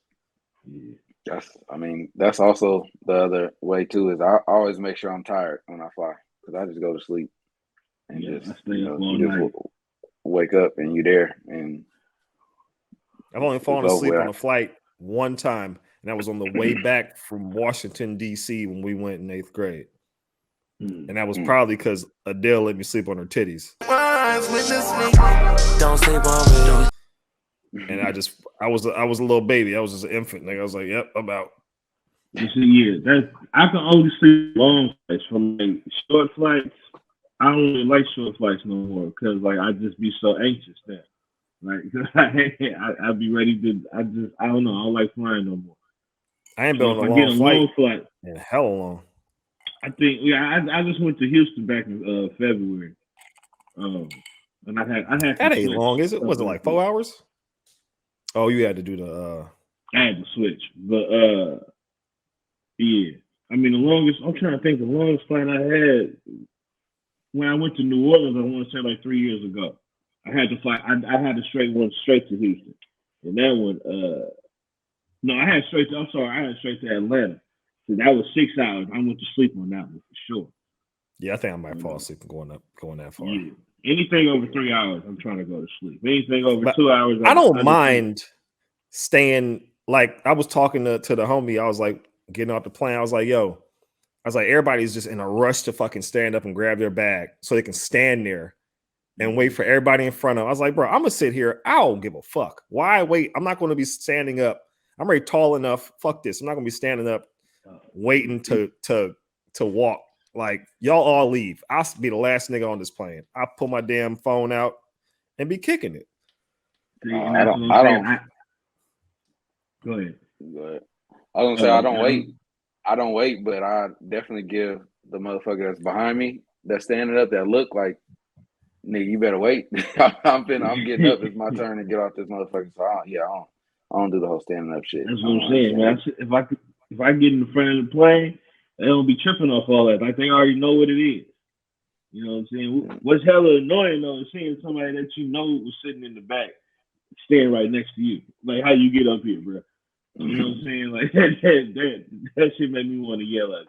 That's also the other way too. Is I always make sure I'm tired when I fly because I just go to sleep and just wake up and you there. And I've only fallen asleep on a flight one time, and that was on the way back from Washington D.C. when we went in 8th grade, and that was probably because Adele let me sleep on her titties. Don't sleep on me. And I was a little baby. I was just an infant. Nigga. I was like, yep, I'm out. I can only sleep long flights. From like short flights, I don't really like short flights no more because like I just be so anxious then. Like I'd be ready to. I don't know. I don't like flying no more. I ain't been on a long flight in hell long. I think I just went to Houston back in February. And I had that ain't long, is it? Was it like 4 hours? Oh, you had to do the I had to switch. But yeah. I mean the longest flight I had when I went to New Orleans, I want to say like 3 years ago. I had to fly I had a straight to Houston. And that one I had straight to Atlanta. So that was 6 hours. I went to sleep on that one for sure. Yeah, I think I might fall asleep going that far. Yeah. Anything over 3 hours, I'm trying to go to sleep. Anything over 2 hours, I don't mind staying. Like I was talking to the homie, I was like getting off the plane. I was like, everybody's just in a rush to fucking stand up and grab their bag so they can stand there and wait for everybody in front of them. I was like, bro, I'm gonna sit here. I don't give a fuck. Why wait? I'm not going to be standing up. I'm already tall enough. Fuck this. I'm not gonna be standing up waiting to walk. Like y'all all leave. I'll be the last nigga on this plane. I'll pull my damn phone out and be kicking it. I don't. Go ahead. I was gonna say I don't wait. I don't wait, but I definitely give the motherfucker that's behind me, that's standing up, that look like, nigga, you better wait. I'm getting up. It's my turn to get off this motherfucker. So I don't do the whole standing up shit. That's what I'm saying, man. if I get in the front of the plane, they don't be tripping off all that. Like they already know what it is. You know what I'm saying? What's hella annoying though is seeing somebody that you know was sitting in the back, standing right next to you. Like how you get up here, bro. You know what I'm saying? Like that shit made me want to yell at you.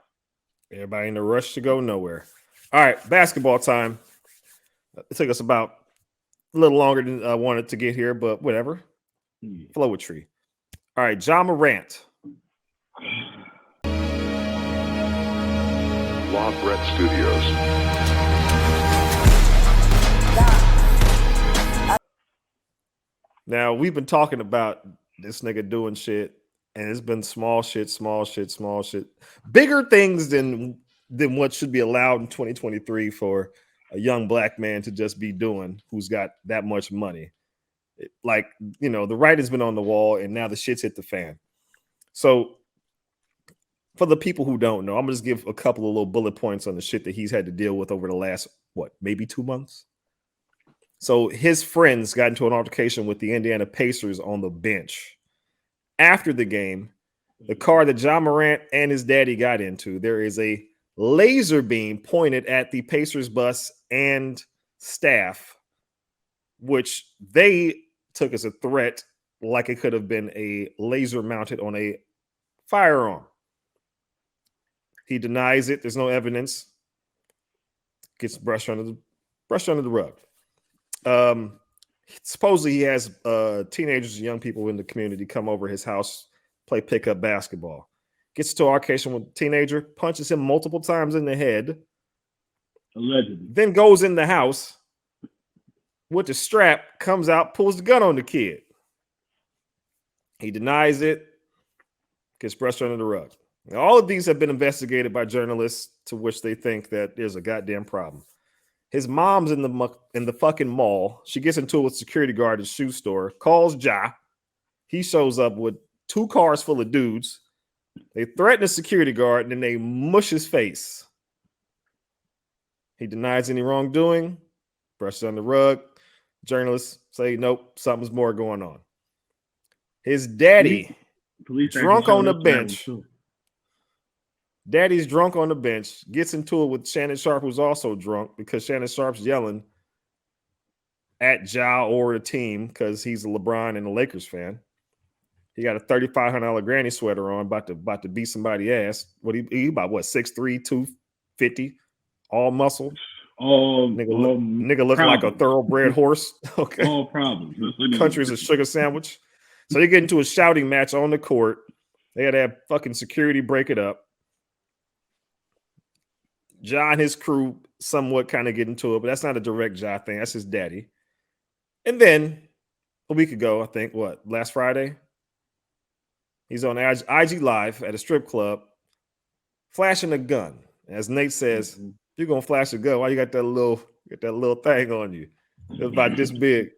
Everybody in a rush to go nowhere. All right, basketball time. It took us about a little longer than I wanted to get here, but whatever. Flowetry. All right, Ja Morant. Law Brett Studios. Now, we've been talking about this nigga doing shit, and it's been small shit. Bigger things than what should be allowed in 2023 for a young black man to just be doing who's got that much money. Like, you know, the writing's been on the wall, and now the shit's hit the fan. So, for the people who don't know, I'm gonna just give a couple of little bullet points on the shit that he's had to deal with over the last, maybe 2 months? So his friends got into an altercation with the Indiana Pacers on the bench. After the game, the car that Ja Morant and his daddy got into, there is a laser beam pointed at the Pacers bus and staff, which they took as a threat, like it could have been a laser mounted on a firearm. He denies it. There's no evidence. Gets brushed under the rug. Supposedly he has teenagers and young people in the community come over his house, play pickup basketball. Gets to an altercation with a teenager, punches him multiple times in the head. Allegedly. Then goes in the house with the strap, comes out, pulls the gun on the kid. He denies it, gets brushed under the rug. Now, all of these have been investigated by journalists, to which they think that there's a goddamn problem. His mom's in the fucking mall. She gets into it with security guard at the shoe store, calls Ja. He shows up with 2 cars full of dudes. They threaten the security guard, and then they mush his face. He denies any wrongdoing, brushes on the rug. Journalists say, nope, something's more going on. His daddy, drunk on the bench. Daddy's drunk on the bench, gets into it with Shannon Sharp, who's also drunk because Shannon Sharp's yelling at Ja or the team because he's a LeBron and a Lakers fan. He got a $3,500 granny sweater on, about to beat somebody's ass. He about 6'3", 250, all muscle. Nigga look like a thoroughbred horse. Okay. All problems. Country's a sugar sandwich. So they get into a shouting match on the court. They had to have fucking security break it up. Ja and his crew somewhat kind of get into it, but that's not a direct Ja thing. That's his daddy. And then a week ago, I think, last Friday, he's on IG Live at a strip club, flashing a gun. As Nate says, you're gonna flash a gun. Why you got that little thing on you? It was about this big.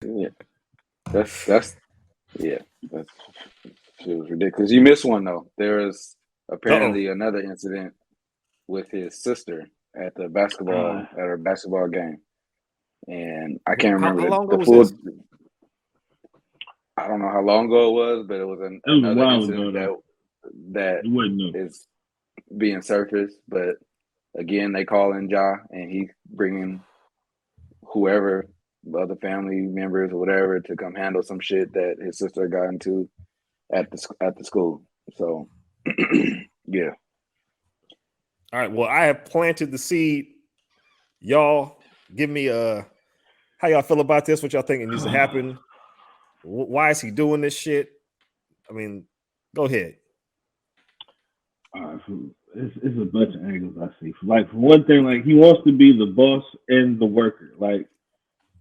Yeah, that's ridiculous. You missed one though. There was apparently another incident with his sister at her basketball game, and I can't remember the full. I don't know how long ago it was, but it was another incident that is being surfaced. But again, they call in Ja, and he's bringing whoever, other family members or whatever, to come handle some shit that his sister got into at the school. So, yeah. All right. Well, I have planted the seed. Y'all, give me how y'all feel about this? What y'all think it needs to happen? Why is he doing this shit? I mean, go ahead. It's a bunch of angles I see. Like, for one thing, like, he wants to be the boss and the worker. Like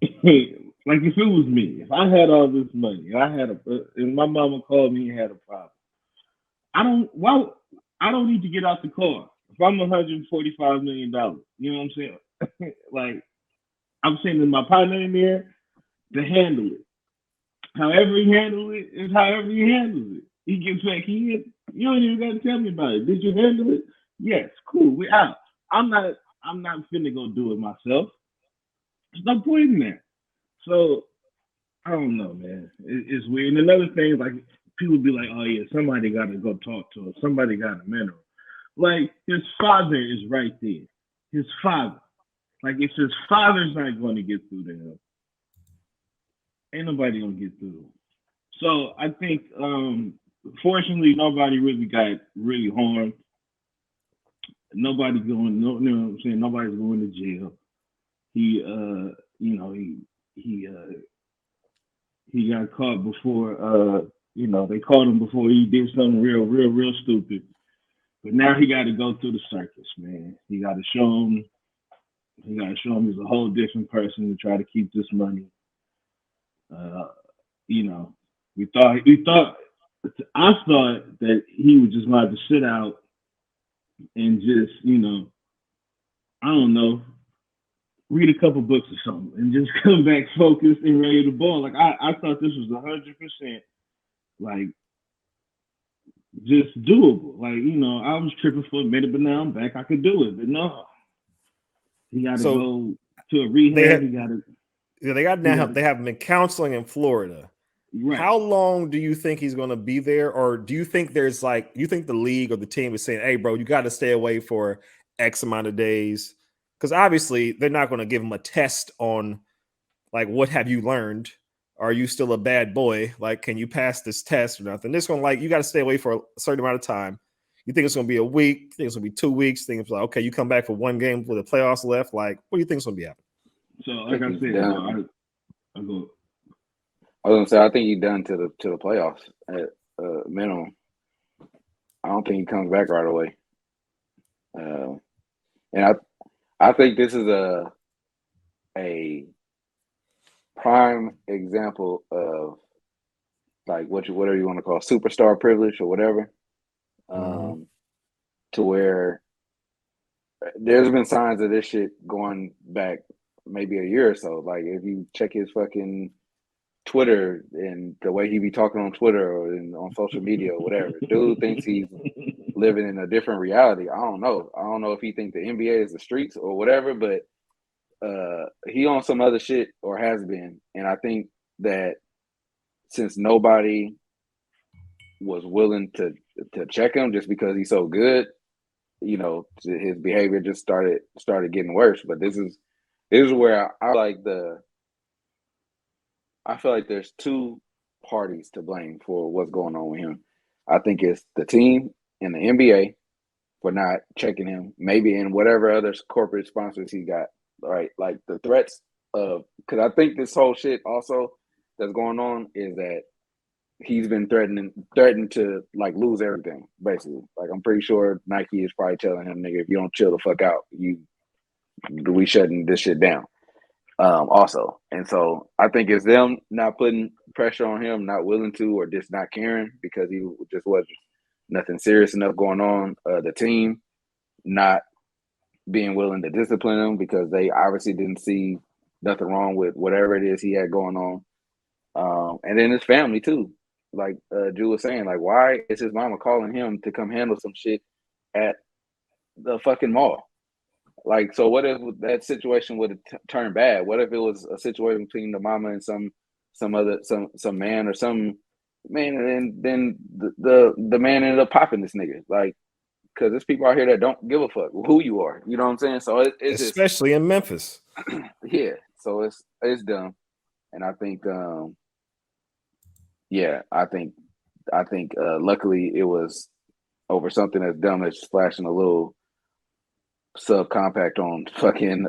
if it was me, if I had all this money, and my mama called me and had a problem, I don't need to get out the car. If I'm $145 million, you know what I'm saying? Like, I'm sending my partner in there to handle it. However he handles it is however he handles it. He gets back in. You don't even got to tell me about it. Did you handle it? Yes. Cool. We out. I'm not I'm not finna go do it myself. There's no point in that. So I don't know, man. It's weird. And another thing, like people be like, "Oh yeah, somebody got to go talk to him. Somebody got to mentor him." Like his father is right there. His father. Like if his father's not going to get through to him, ain't nobody gonna get through. So I think, fortunately, nobody really got really harmed. Nobody's going. No, you know what I'm saying. Nobody's going to jail. He, he got caught before. They caught him before he did something real stupid. But now he got to go through the circus, man. He got to show him. He got to show him he's a whole different person to try to keep this money. I thought that he was just about to sit out and just, I don't know, read a couple books or something and just come back focused and ready to ball. Like I thought this was 100% like just doable. Like, I was tripping for a minute, but now I'm back. I could do it. But no. He gotta go to a rehab. They have him in counseling in Florida. Right. How long do you think he's going to be there, or do you think you think the league or the team is saying, "Hey, bro, you got to stay away for X amount of days"? Because obviously they're not going to give him a test on like what have you learned? Are you still a bad boy? Like, can you pass this test or nothing? This one, you got to stay away for a certain amount of time. You think it's going to be a week? You think it's going to be 2 weeks? Think it's like, okay, you come back for one game with the playoffs left. Like, what do you think is going to be happening? So, like I said, I was gonna say, I think he's done to the playoffs at minimum. I don't think he comes back right away. And I think this is a prime example of like whatever you want to call superstar privilege or whatever. To where there's been signs of this shit going back maybe a year or so. Like if you check his fucking Twitter and the way he be talking on Twitter or on social media or whatever, dude thinks he's living in a different reality. I don't know if he thinks the NBA is the streets or whatever, but he on some other shit or has been. And I think that since nobody was willing to check him just because he's so good, his behavior just started getting worse. But this is where I feel like there's two parties to blame for what's going on with him. I think it's the team and the NBA for not checking him, maybe in whatever other corporate sponsors he got, right? Like the threats of, because I think this whole shit also that's going on is that he's been threatened to like lose everything, basically. Like I'm pretty sure Nike is probably telling him, nigga, if you don't chill the fuck out, we shutting this shit down. Also. And so I think it's them not putting pressure on him, not willing to, or just not caring because he just wasn't nothing serious enough going on. The team not being willing to discipline him because they obviously didn't see nothing wrong with whatever it is he had going on. And then his family too. Like Drew was saying, like, why is his mama calling him to come handle some shit at the fucking mall? Like, so what if that situation would have turned bad? What if it was a situation between the mama and some man or some man, and then the man ended up popping this nigga? Like, because there's people out here that don't give a fuck who you are. You know what I'm saying? So it's especially just, in Memphis. Yeah. So it's dumb, and I think I think luckily it was over something as dumb as flashing a little subcompact on fucking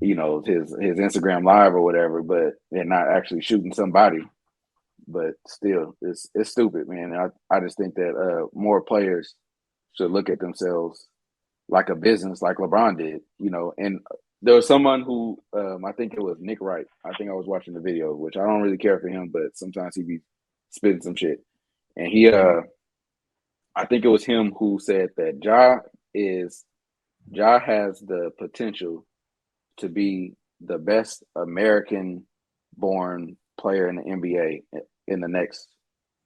his Instagram live or whatever, but they're not actually shooting somebody. But still, it's stupid, man. I just think that more players should look at themselves like a business, like LeBron did, And there was someone who I think it was Nick Wright. I think I was watching the video, which I don't really care for him, but sometimes he be spitting some shit. And he I think it was him who said that Ja has the potential to be the best American-born player in the NBA in the next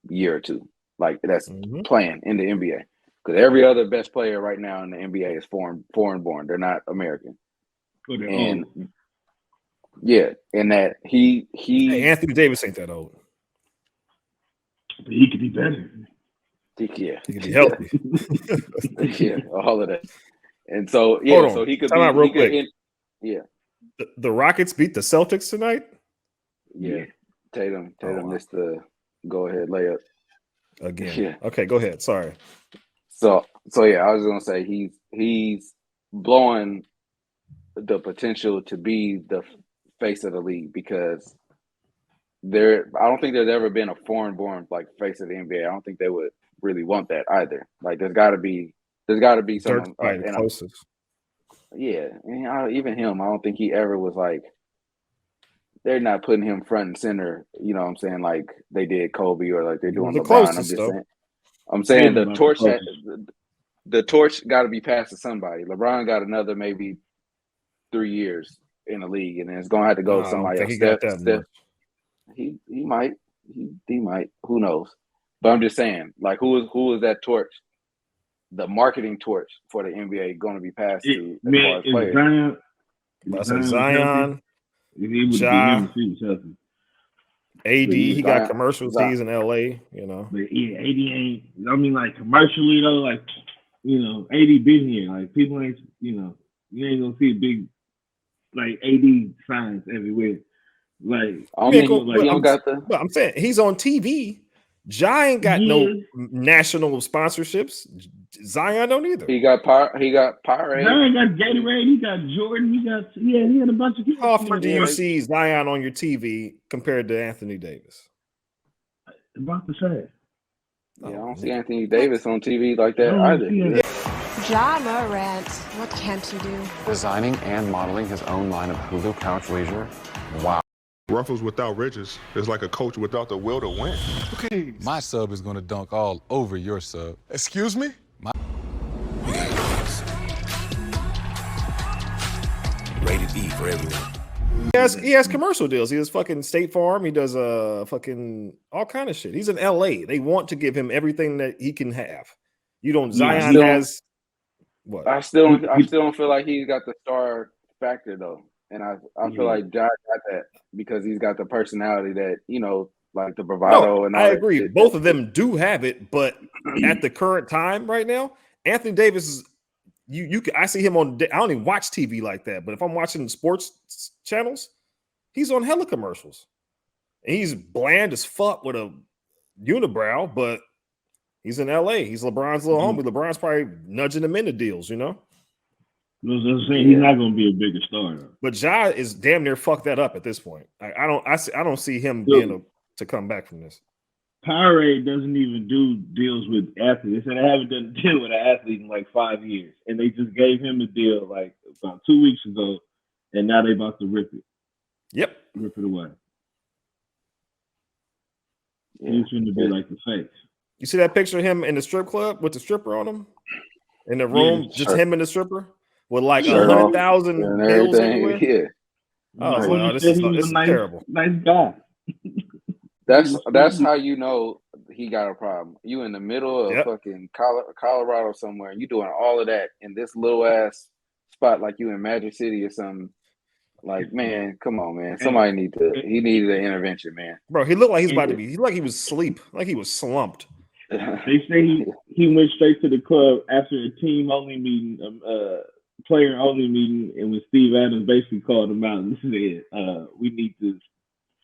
year or two. Like that's playing in the NBA. Because every other best player right now in the NBA is foreign born. They're not American. And yeah, and that he Hey, Anthony Davis ain't that old. He could be better. He could be healthy. Yeah, all of that. And so Hold on. so he could Time be out real quick. The Rockets beat the Celtics tonight? Yeah. Tatum missed the go ahead layup. Again. Yeah. Okay, go ahead. Sorry. So yeah, I was gonna say he's blowing the potential to be the face of the league because I don't think there's ever been a foreign born like face of the NBA. I don't think they would really want that either. Like there's got to be someone the closest. Yeah, and even him, I don't think he ever was like. They're not putting him front and center. You know what I'm saying? Like they did Kobe or like they're doing The LeBron. closest, I'm saying the torch got to be passed to somebody. LeBron got another maybe 3 years in the league, and then it's gonna have to go to somebody else. He got that much. He might. He might. Who knows? But I'm just saying, like, who is that torch? The marketing torch for the NBA going to be passed to as far as players. Zion, Ja, AD. He got commercials. He's in LA. You know. But yeah, AD ain't. I mean, like commercially though, like AD been here. Like people ain't. You ain't gonna see big like AD signs everywhere. Like, I'm saying he's on TV. Ja ain't got no national sponsorships. Zion don't either. He got Powerade. Zion got Gatorade. He got Jordan. He had a bunch of people. How often do you see Zion on your TV compared to Anthony Davis? About the same. Yeah, I don't see Anthony Davis on TV like that either. Ja Morant, what can't you do? Designing and modeling his own line of Hulu Couch Leisure. Wow. Ruffles without riches is like a coach without the will to win. Okay. My sub is gonna dunk all over your sub. Excuse me? Rated E for everyone. He has commercial deals. He does fucking State Farm. He does fucking all kind of shit. He's in LA. They want to give him everything that he can have. Zion has what? I still don't feel like he's got the star factor though. And I feel like Ja got that because he's got the personality that, like the bravado and all I that agree. shit. Both of them do have it, but at the current time right now, Anthony Davis is I see him on. I don't even watch TV like that, but if I'm watching sports channels, he's on hella commercials. And he's bland as fuck with a unibrow, but he's in LA. He's LeBron's little homie. LeBron's probably nudging him into deals, I'm saying he's not going to be a bigger star. But Ja is damn near fucked that up at this point. I don't see him being able to come back from this. Powerade doesn't even do deals with athletes. They said they haven't done a deal with an athlete in like 5 years, and they just gave him a deal like about 2 weeks ago, and now they about to rip it. Yep, rip it away. He's going to be like the face. You see that picture of him in the strip club with the stripper on him in the room, just him and the stripper with like 100,000 bills everywhere. Yeah. Oh, this is terrible. Nice guy. That's how you know he got a problem. You in the middle of fucking Colorado somewhere, and you doing all of that in this little ass spot like you in Magic City or something. Like, man, come on, man. He needed an intervention, man. Bro, he looked like he's about to be. He looked like he was asleep, like he was slumped. They say he went straight to the club after a team only meeting, player only meeting, and when Steve Adams basically called him out and said, "We need to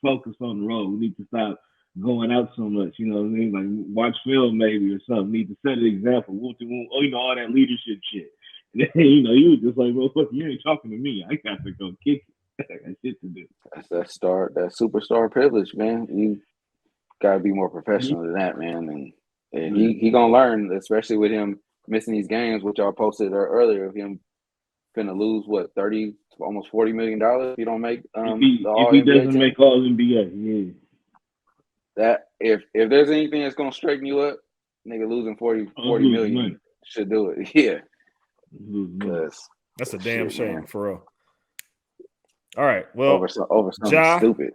focus on the road. We need to stop going out so much. You know what I mean? Like watch film maybe or something. Need to set an example. All that leadership shit." And then, you was just like, "Well, look, you ain't talking to me. I got to go kick it. I got shit to do." That's that superstar privilege, man. You gotta be more professional than that, man. And he gonna learn, especially with him missing these games, which I posted earlier of him finna lose what almost $40 million if you don't make if he doesn't make all NBA, yeah. That if there's anything that's gonna straighten you up, nigga, losing 40 million should do it. Yeah. That's a damn shame, man. For real. All right. Well, over something stupid.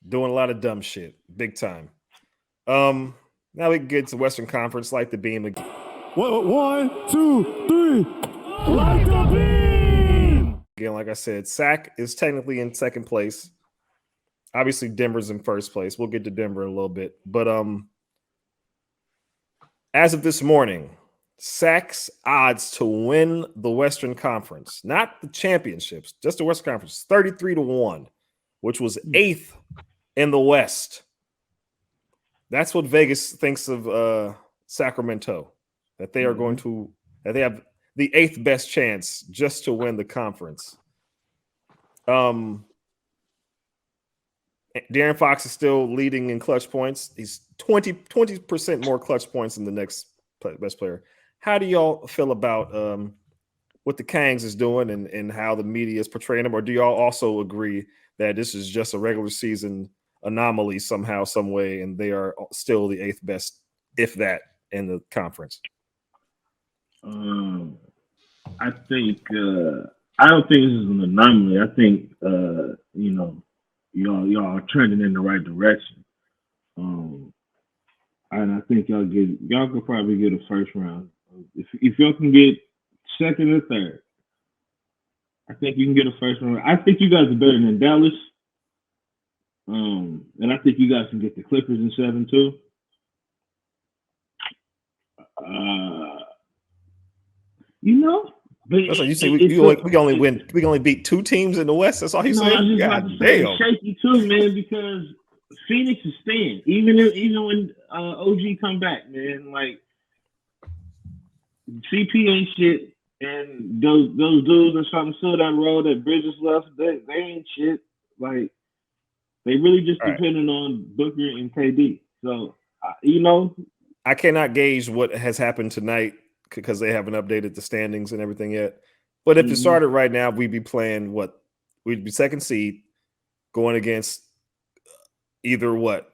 Doing a lot of dumb shit. Big time. Now we can get to Western Conference like the beam again. 1, 2, 3. Like a beam! Again, like I said, Sac is technically in second place. Obviously, Denver's in first place. We'll get to Denver in a little bit. But as of this morning, Sac's odds to win the Western Conference, not the championships, just the Western Conference, 33-1, which was 8th in the West. That's what Vegas thinks of Sacramento, that they are going to, that they have the 8th best chance just to win the conference. De'Aaron Fox is still leading in clutch points. He's 20% more clutch points than the next best player. How do y'all feel about what the Kangs is doing and how the media is portraying them? Or do y'all also agree that this is just a regular season anomaly somehow, some way, and they are still the 8th best, if that, in the conference? I think I don't think this is an anomaly. I think y'all are trending in the right direction. And I think y'all could probably get a first round. If y'all can get second or third, I think you can get a first round. I think you guys are better than Dallas. And I think you guys can get the Clippers in 7 too. But that's what you say. We only beat 2 teams in the West. That's all you say. I just about to say it's shaky too, man, because Phoenix is staying. Even when OG come back, man, like CP ain't shit, and those dudes are something still that road that Bridges left. They ain't shit. Like they really just depending on Booker and KD. So I cannot gauge what has happened tonight because they haven't updated the standings and everything yet. But if it started right now, we'd be playing what? We'd be second seed going against either what?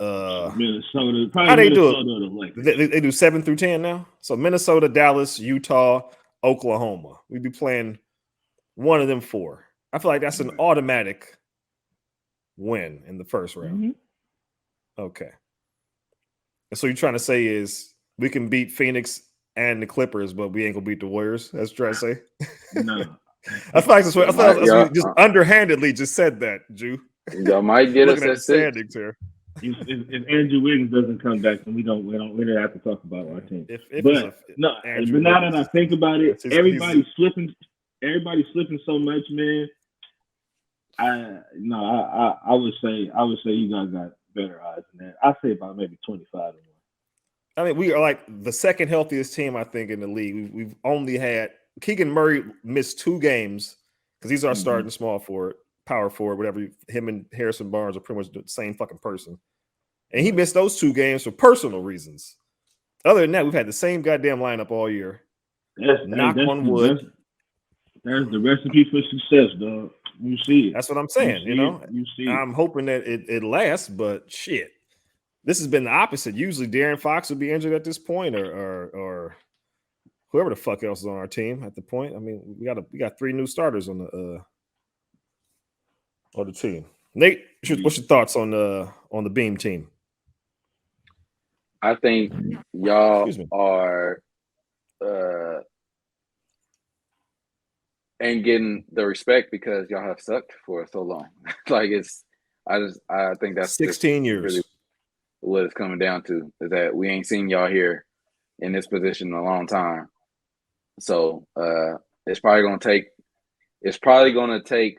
Minnesota. How they do it? They do 7 through 10 now. So Minnesota, Dallas, Utah, Oklahoma. We'd be playing one of them 4. I feel like that's an automatic win in the first round. Okay. And so you're trying to say is we can beat Phoenix and the Clippers, but we ain't gonna beat the Warriors. That's what you're trying to say. No. I feel like that's what you just underhandedly just said that, Jew. Y'all might get us at 6. Standings here. If Andrew Wiggins doesn't come back, then we don't have to talk about our team. But now that I think about it, everybody's slipping so much, man. I would say you guys got better odds than that. I'd say about maybe 25 to 1. I mean, we are like the second healthiest team, I think, in the league. We've only had Keegan Murray missed 2 games because he's our starting small forward, power forward, whatever. Him and Harrison Barnes are pretty much the same fucking person. And he missed those 2 games for personal reasons. Other than that, we've had the same goddamn lineup all year. Knock on wood. That's the recipe for success, dog. You see it. That's what I'm saying. You see it. I'm hoping that it lasts, but shit. This has been the opposite. Usually De'Aaron Fox would be injured at this point or whoever the fuck else is on our team at the point. I mean, we got 3 new starters on the team. Nate, what's your thoughts on the Beam team? I think y'all are and getting the respect because y'all have sucked for so long. Like I think that's 16 years. Really what it's coming down to is that we ain't seen y'all here in this position in a long time. So it's probably gonna take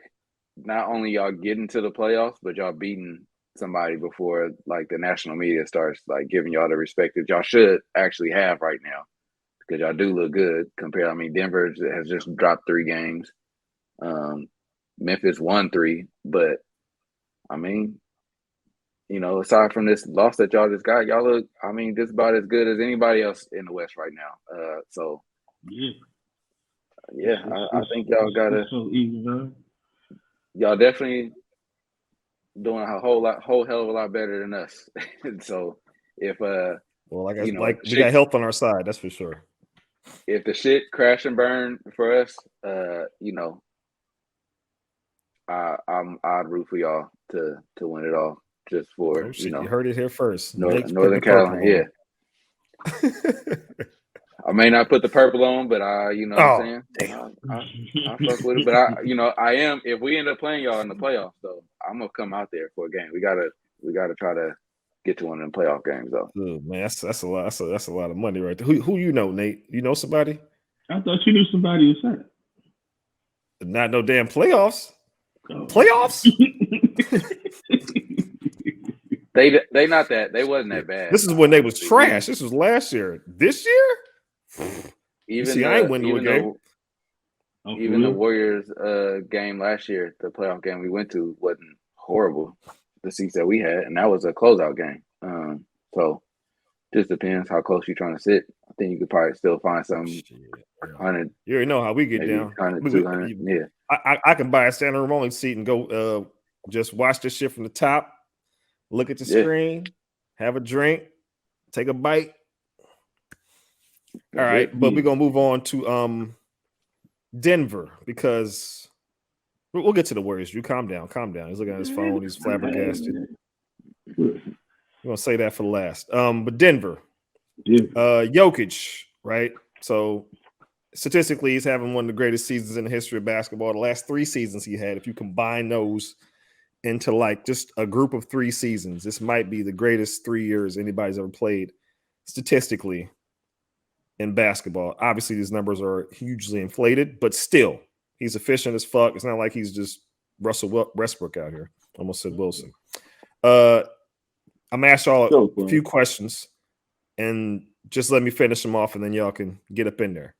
not only y'all getting to the playoffs, but y'all beating somebody before like the national media starts like giving y'all the respect that y'all should actually have right now. Because y'all do look good compared. I mean, Denver has just dropped 3 games. Memphis won 3, but I mean, aside from this loss that y'all just got, y'all look, I mean, just about as good as anybody else in the West right now. So yeah, I think y'all gotta. So easy, man. Y'all definitely doing a whole hell of a lot better than us. So if we got help on our side, that's for sure. If the shit crash and burn for us, I'd root for y'all to win it all just for you heard it here first. Northern Carolina. Yeah, I may not put the purple on, but you know what I'm saying? I fuck with it. But I am. If we end up playing y'all in the playoffs, though, I'm gonna come out there for a game. We gotta try to get to one of them playoff games, though. Ooh, man, that's a lot. That's a lot of money right there. Who you know, Nate? You know somebody? I thought you knew somebody who said it. Not no damn playoffs. Playoffs? They not that. They wasn't that bad. This is when they was trash. This was last year. This year? I ain't win a game. Even the Warriors game last year, the playoff game we went to, wasn't horrible. The seats that we had, and that was a closeout game. So just depends how close you're trying to sit. I think you could probably still find some 100. You already know how we get down. 100, 200. Yeah. I can buy a standing room only seat and go just watch this shit from the top, look at the screen, have a drink, take a bite. All right, but we're gonna move on to Denver because we'll get to the Warriors. You calm down. He's looking at his phone. He's flabbergasted. We're gonna say that for last. But Denver, Jokic, right? So statistically, he's having one of the greatest seasons in the history of basketball. The last 3 seasons he had, if you combine those into like just a group of 3 seasons, this might be the greatest 3 years anybody's ever played statistically in basketball. Obviously, these numbers are hugely inflated, but still, he's efficient as fuck. It's not like he's just Russell Westbrook out here. Almost said Wilson. I'm gonna ask y'all a few questions, and just let me finish them off, and then y'all can get up in there.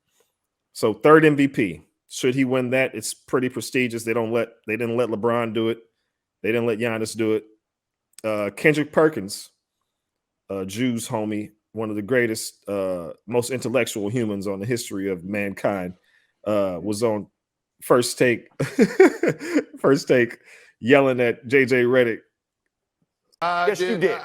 So, 3rd MVP. Should he win that? It's pretty prestigious. They didn't let LeBron do it. They didn't let Giannis do it. Kendrick Perkins, Jews homie, one of the greatest, most intellectual humans on the history of mankind, was on First Take, yelling at JJ Redick. Yes, you did.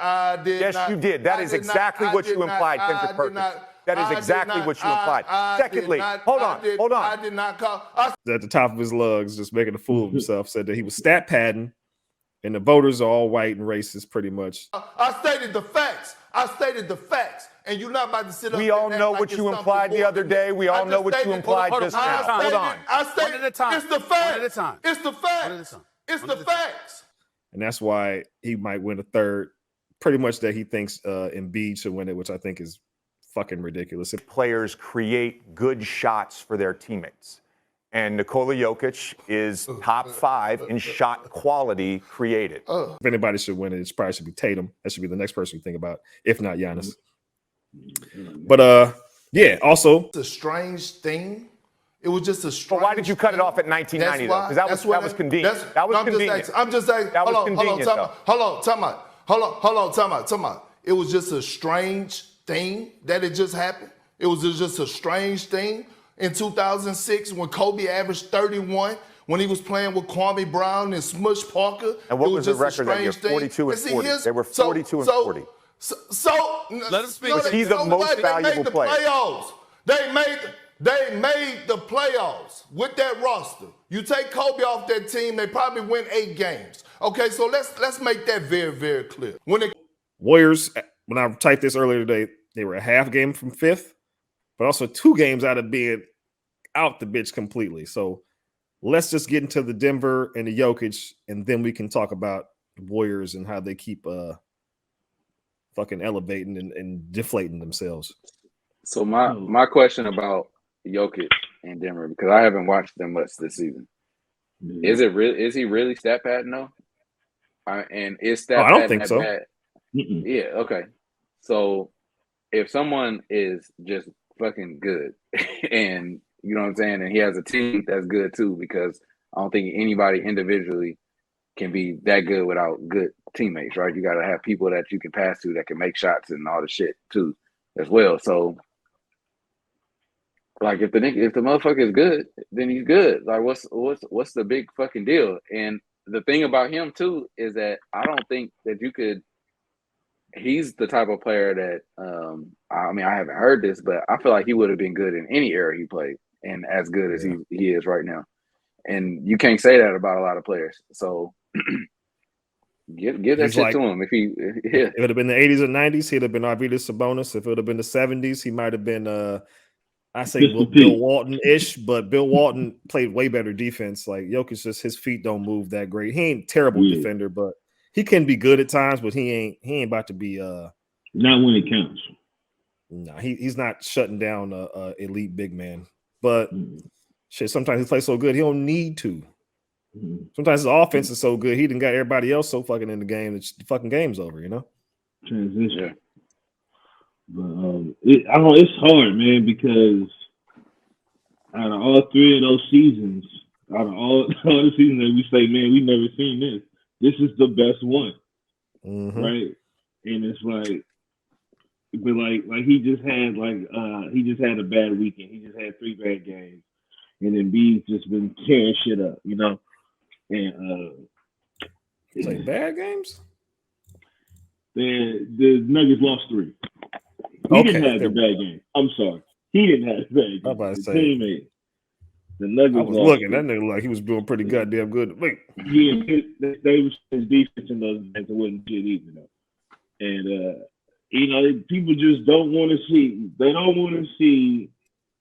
Yes, you did. That is exactly what you implied, Kendrick Perkins. That is exactly what you implied. Secondly, hold on. I did not call. At the top of his lungs, just making a fool of himself, said that he was stat padding, and the voters are all white and racist, pretty much. I stated the facts. And you're not about to sit up. We all know what you implied the other day. We all know what you implied just now. Hold on. I stated, one at a time. It's the facts. One at a time. It's the facts. It's the facts. And that's why he might win a 3rd. Pretty much that he thinks Embiid should win it, which I think is fucking ridiculous. Players create good shots for their teammates. And Nikola Jokic is top 5 in shot quality created. If anybody should win it, it probably should be Tatum. That should be the next person you think about, if not Giannis. But yeah, also it's a strange thing. It was just a strange. But why did you cut it off at 1990 though? Because that was convenient. That was convenient. I'm just saying. Hold on, time out. It was just a strange thing that it just happened. It was just a strange thing in 2006 when Kobe averaged 31. When he was playing with Kwame Brown and Smush Parker. And what was the record that year? 42 and 40. They were 42 and 40. So let him speak. Was he the most valuable player? They made the playoffs with that roster. You take Kobe off that team, they probably win 8 games. Okay, so let's make that very, very clear. Warriors, when I typed this earlier today, they were a half game from 5th, but also 2 games out of being out the bitch completely. So let's just get into the Denver and the Jokic, and then we can talk about the Warriors and how they keep fucking elevating and deflating themselves. So my question about Jokic and Denver, because I haven't watched them much this season. Is he really stat padding though? And is stat I don't think so. Bad? Yeah, okay. So if someone is just fucking good and you know what I'm saying, and he has a team that's good too, because I don't think anybody individually can be that good without good teammates, right? You got to have people that you can pass to that can make shots and all the shit too as well. So like if the motherfucker is good, then he's good. Like what's the big fucking deal? And the thing about him too is that I don't think that you could. He's the type of player that I mean I haven't heard this, but I feel like he would have been good in any era he played, and as good as he is right now. And you can't say that about a lot of players. So Give that He's shit like, to him. If he, if it would have been the 80s and 90s, he'd have been Arvydas Sabonis. If it would have been the 70s, he might have been I say Bill Walton-ish, but Bill Walton played way better defense. Like Jokic, just his feet don't move that great. He ain't terrible defender, but he can be good at times. But he ain't about to be not when it counts. No, he's not shutting down a elite big man. But shit, sometimes he plays so good he don't need to. Sometimes his offense is so good he done got everybody else so fucking in the game that the fucking game's over. You know. Transition. Yeah. But I don't know, it's hard, man, because out of all three of those seasons, out of all the seasons that we say, man, we never seen this. This is the best one, right? And it's like, but like he just had a bad weekend. He just had 3 bad games, and then B's just been tearing shit up, you know. And it's like bad games. The Nuggets lost 3. He didn't have the bad game. I'm sorry. He didn't have the bad game. I'm about to say. Teammate. The Nuggets I was looking. That nigga like he was doing pretty goddamn good. Wait. Yeah, they was his defense in those games wasn't shit either though. And you know, people just don't want to see. They don't want to see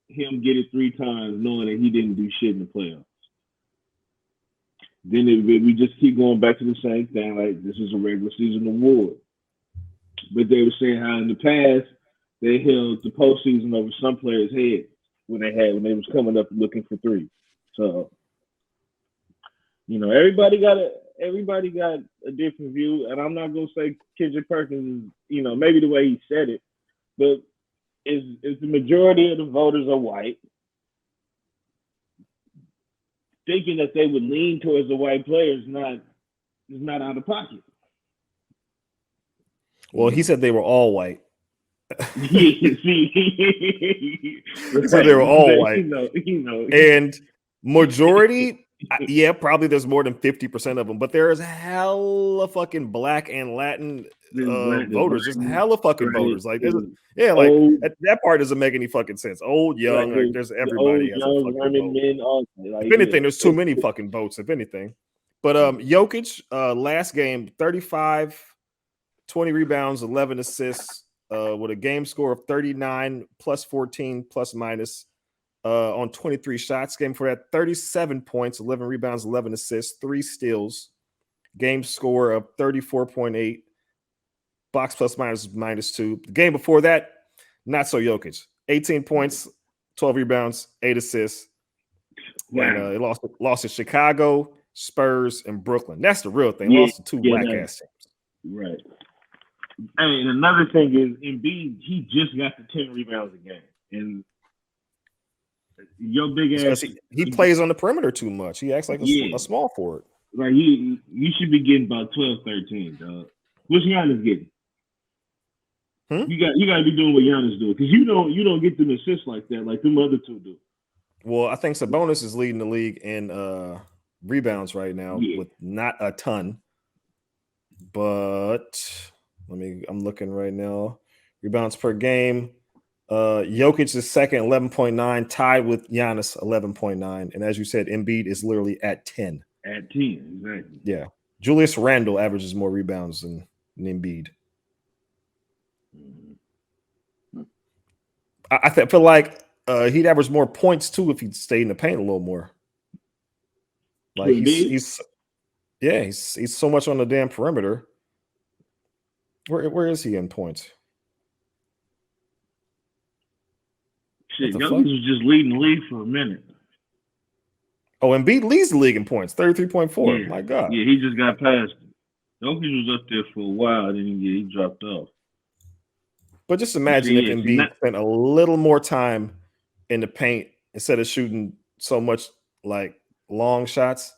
him get it 3 times, knowing that he didn't do shit in the playoffs. Then we just keep going back to the same thing. Like this is a regular season award. But they were saying how in the past they held the postseason over some players' heads when they was coming up looking for 3. So, you know, everybody got a different view, and I'm not gonna say Kendrick Perkins, you know, maybe the way he said it, but is the majority of the voters are white, thinking that they would lean towards the white player is not out of pocket. Well, he said they were all white. He said they were all white. You know. And majority, yeah, probably there's more than 50% of them, but there is hella fucking black and Latin voters. Just hella fucking voters. Like, that part doesn't make any fucking sense. Old, young, like there's everybody. Old, young, women, men, all. If anything, there's too many fucking votes. If anything, but Jokic, last game, 35, 20 rebounds, 11 assists. With a game score of 39 plus 14 plus minus on 23 shots. Game for that 37 points, 11 rebounds, 11 assists, 3 steals. Game score of 34.8. Box plus minus -2. The game before that, not so Jokic. 18 points, 12 rebounds, 8 assists. Wow. And it lost to Chicago, Spurs, and Brooklyn. That's the real thing. Lost to 2 black ass teams. Right. And another thing is, Embiid, he just got the 10 rebounds a game. And your big ass... He plays on the perimeter too much. He acts like a small forward. Like, you should be getting about 12, 13, dog. What's Giannis getting? You got to be doing what Giannis doing. Because you don't get them assists like that, like them other 2 do. Well, I think Sabonis is leading the league in rebounds right now with not a ton. But... I'm looking right now. Rebounds per game. Jokic is second, 11.9, tied with Giannis, 11.9. And as you said, Embiid is literally at 10. At 10, exactly. Yeah. Julius Randle averages more rebounds than Embiid. I feel like he'd average more points too if he'd stayed in the paint a little more. Like he's so much on the damn perimeter. Where is he in points? Shit, Jokic was just leading the league for a minute. Oh, Embiid leads the league in points, 33.4. Yeah. My God. Yeah, he just got past it. Jokic was up there for a while, then he dropped off. But just imagine if Embiid spent a little more time in the paint instead of shooting so much like long shots.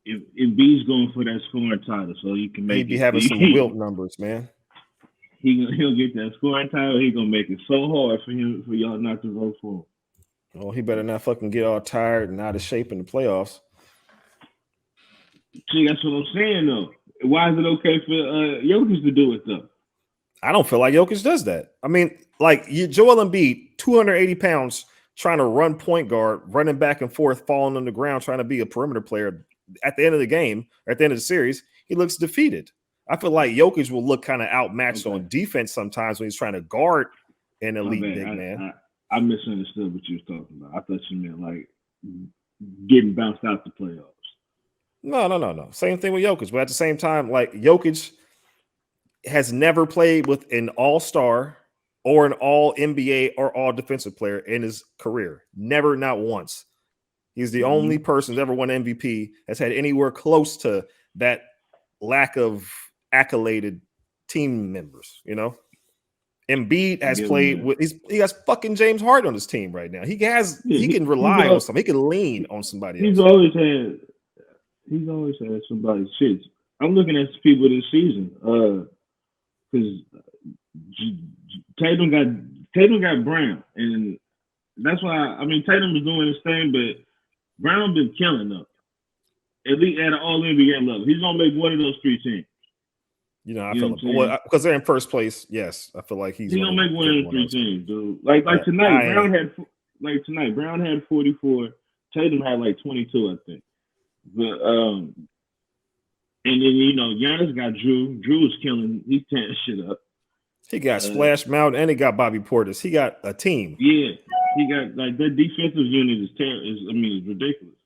If B's going for that scoring title, so he can make he'd be having some Wilt numbers, man. He'll get that scoring title. He's gonna make it so hard for y'all not to vote for him. Well, he better not fucking get all tired and out of shape in the playoffs. See, that's what I'm saying though. Why is it okay for Jokic to do it though? I don't feel like Jokic does that. I mean, like Joel Embiid, 280 pounds, trying to run point guard, running back and forth, falling on the ground, trying to be a perimeter player. at the end of the game, or at the end of the series, he looks defeated. I feel like Jokic will look kind of outmatched on defense sometimes when he's trying to guard an elite big man. I misunderstood what you was talking about. I thought you meant like getting bounced out the playoffs. No. Same thing with Jokic. But at the same time, like Jokic has never played with an all-star or an all-NBA or all-defensive player in his career. Never, not once. He's the only person who's ever won MVP that's had anywhere close to that lack of accoladed team members, you know? Embiid has played with he has fucking James Harden on his team right now. He can rely on somebody. He can lean on somebody else. He's always had somebody's shit. I'm looking at people this season because Tatum got Brown, and that's why I mean Tatum was doing his thing, but Brown been killing them. At least at an all NBA level, he's gonna make one of those three teams. You know, I feel like because they're in first place. Yes, I feel like he's gonna make one of those three teams, dude. Like tonight, Brown had 44. Tatum had like 22, I think. But and then Giannis got Drew. Drew was killing. He's tearing shit up. He got Splash Mountain and he got Bobby Portis. He got a team. Yeah, he got like that defensive unit is it's ridiculous.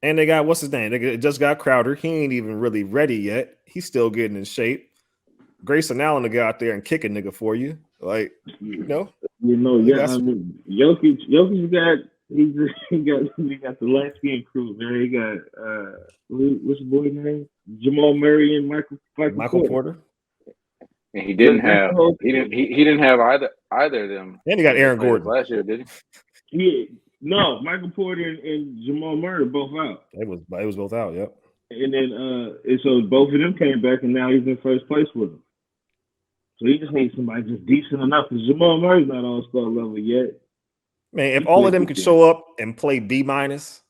And they got what's his name? They just got Crowder. He ain't even really ready yet. He's still getting in shape. Grayson Allen to go out there and kick a nigga for you, like Jokic got the light skin crew, man. He got what's the boy's name? Jamal Murray and Michael Porter. And he didn't have either of them. And he got Aaron Gordon last year, did he? Yeah. No, Michael Porter and Jamal Murray both out. It was both out, yep. And then and so both of them came back, and now he's in first place with them. So he just needs somebody just decent enough. Because Jamal Murray's not all-star level yet. Man, if all of them could show up and play B-, ain't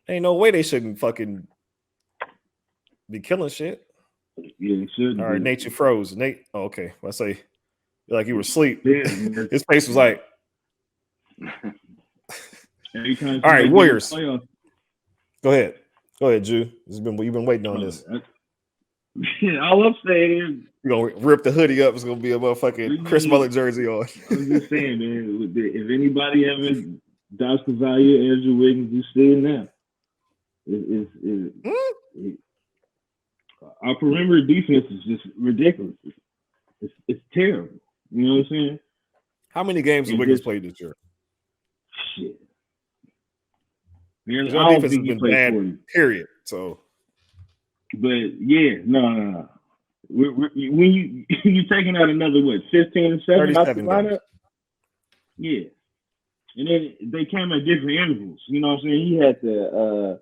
no way they shouldn't fucking be killing shit. Yeah, they should. All right, Nate, you froze. Nate, okay. I say like you were asleep. Yeah, his face was like. All right, Warriors. Go ahead, Drew. You've been waiting on this. All I'm saying is you're gonna rip the hoodie up. It's gonna be a motherfucking Chris Mullin jersey on. I'm just saying, man. If anybody ever doubts the value of Andrew Wiggins, you see it now. Our perimeter defense is just ridiculous. It's terrible. You know what I'm saying? How many games has Wiggins played this year? Shit. Man, our defense has been bad, period. So, but yeah, no. When you taking out another 15 and 7 out the lineup, yeah, and then they came at different intervals. You know what I'm saying? He had the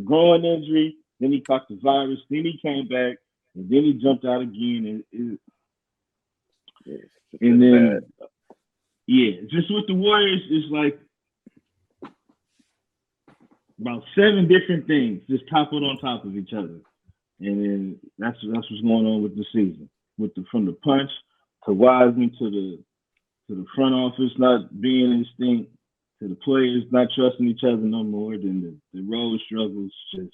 groin injury, then he caught the virus, then he came back, and then he jumped out again, and then just with the Warriors, it's like about 7 different things just toppled on top of each other. And then that's what's going on with the season. From the punch to Wiseman to the front office not being instinct, to the players not trusting each other no more, then the road struggles just.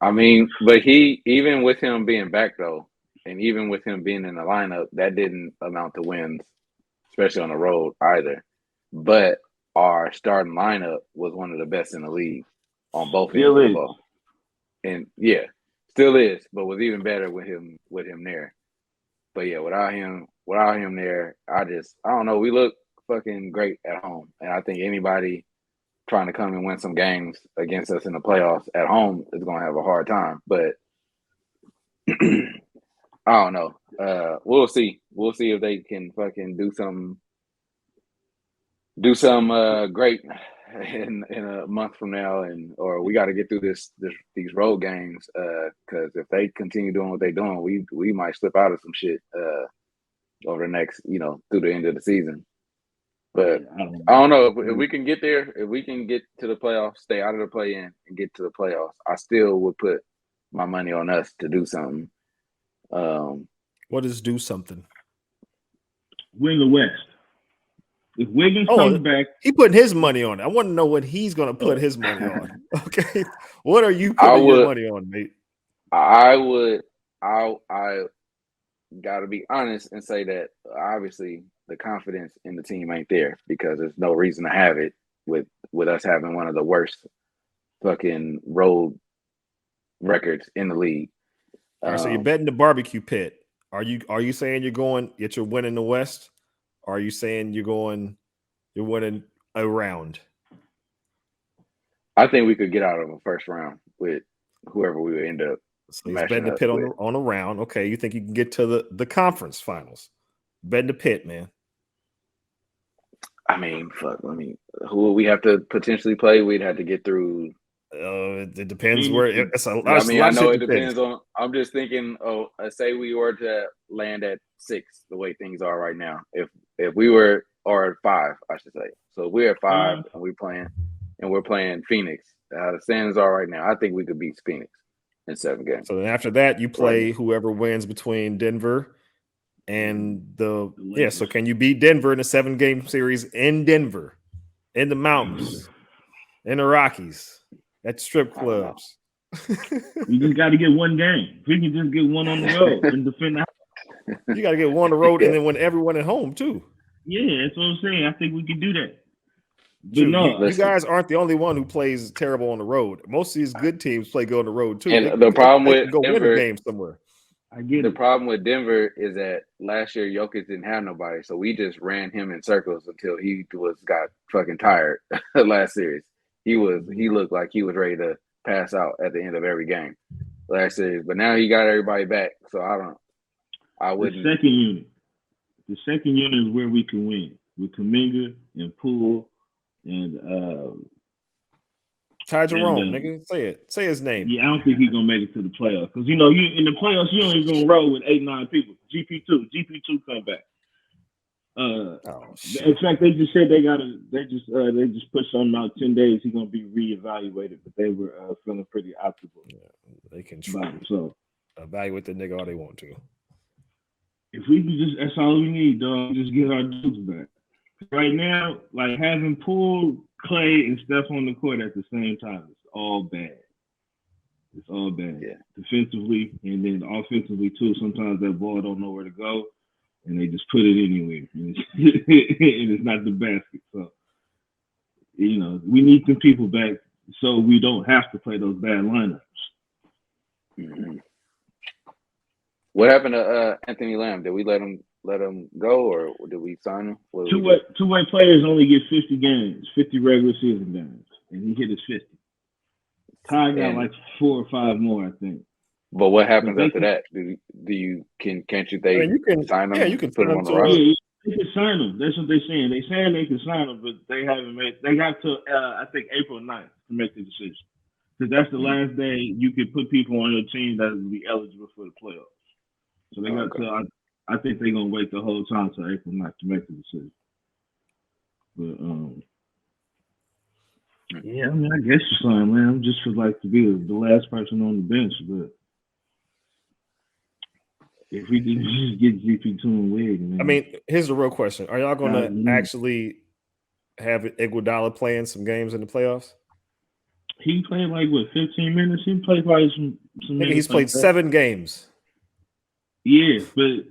I mean, but even with him being back though, and even with him being in the lineup, that didn't amount to wins, especially on the road either. But our starting lineup was one of the best in the league on both ends of the ball. And yeah, still is, but was even better with him there. But yeah, without him there, I don't know. We look fucking great at home, and I think anybody trying to come and win some games against us in the playoffs at home is gonna have a hard time. But I don't know. We'll see. We'll see if they can fucking do some great in a month from now, or we got to get through these road games because if they continue doing what they're doing, we might slip out of some shit over the next through the end of the season. But I don't know if we can get there, if we can get to the playoffs, stay out of the play-in and get to the playoffs. I still would put my money on us to do something. What is do something? Win the West. If Wiggins comes back, he putting his money on it. I want to know what he's going to put his money on. Okay, what are you I putting your would- money on, mate? I got to be honest and say that obviously the confidence in the team ain't there because there's no reason to have it with us having one of the worst fucking road records in the league. All right, so you're betting the barbecue pit. Are you saying you're winning the West? Or are you saying you're winning a round? I think we could get out of the first round with whoever we would end up. So he's betting the pit on a round. Okay, you think you can get to the conference finals? Betting the pit, man. I mean, fuck. Who would we have to potentially play? We'd have to get through. It depends where. It's a lot, I know it depends on. I'm just thinking. Say we were to land at 6, the way things are right now. If we were or 5, I should say. So if we're at 5 and we're playing Phoenix. The standings are right now. I think we could beat Phoenix in 7 games. So then after that, you play whoever wins between Denver and the So can you beat Denver in a 7-game series in Denver, in the mountains, in the Rockies, at strip clubs? We just got to get one game. If we can just get one on the road and defend the house. You got to get one on the road and then win everyone at home too. Yeah, that's what I'm saying. I think we can do that. But Dude, no, you guys aren't the only one who plays terrible on the road. Most of these good teams play good on the road too. And the problem they with can go Denver, win a game somewhere. I get the problem with Denver is that last year Jokic didn't have nobody, so we just ran him in circles until he got fucking tired. Last series, he looked like he was ready to pass out at the end of every game last series. But now he got everybody back, so I wouldn't. The second unit is where we can win with Kuminga and Poole and Ty Jerome, nigga, say it. Say his name. Yeah, I don't think he's gonna make it to the playoffs because you in the playoffs you only gonna roll with 8-9 people. GP2 come back. In fact, they just said they just put something out 10 days. He's gonna be reevaluated, but they were feeling pretty optimal. Yeah, they can try. So evaluate the nigga all they want to. If we can that's all we need, dog. Just get our dudes back. Right now, like having Poole, Clay, and Steph on the court at the same time, it's all bad. It's all bad. Yeah. Defensively and then offensively too. Sometimes that ball don't know where to go, and they just put it anywhere, and it's not the basket. So, we need some people back so we don't have to play those bad lineups. Mm-hmm. What happened to Anthony Lamb? Did we let him go, or did we sign him? Two-way players only get 50 games, 50 regular season games, and he hit his 50. Ty got like 4 or 5 more, I think. But what happens after that? Can't you sign him? Yeah, you can put him on the roster. roster. Yeah, they can sign him. That's what they're saying. They're saying they can sign him, but they haven't made. They got to I think April 9th to make the decision, because that's the last day you could put people on your team that would be eligible for the playoffs. So they got to. I think they're gonna wait the whole time till April 9th to make the decision. But yeah, I mean, I guess you sign Lamb just for to be the last person on the bench. But if we can just get GP2 and Wig, man. I mean, here's the real question: are y'all gonna actually have Iguodala playing some games in the playoffs? He played 15 minutes. He played some minutes. He's played 7 games. Yeah, but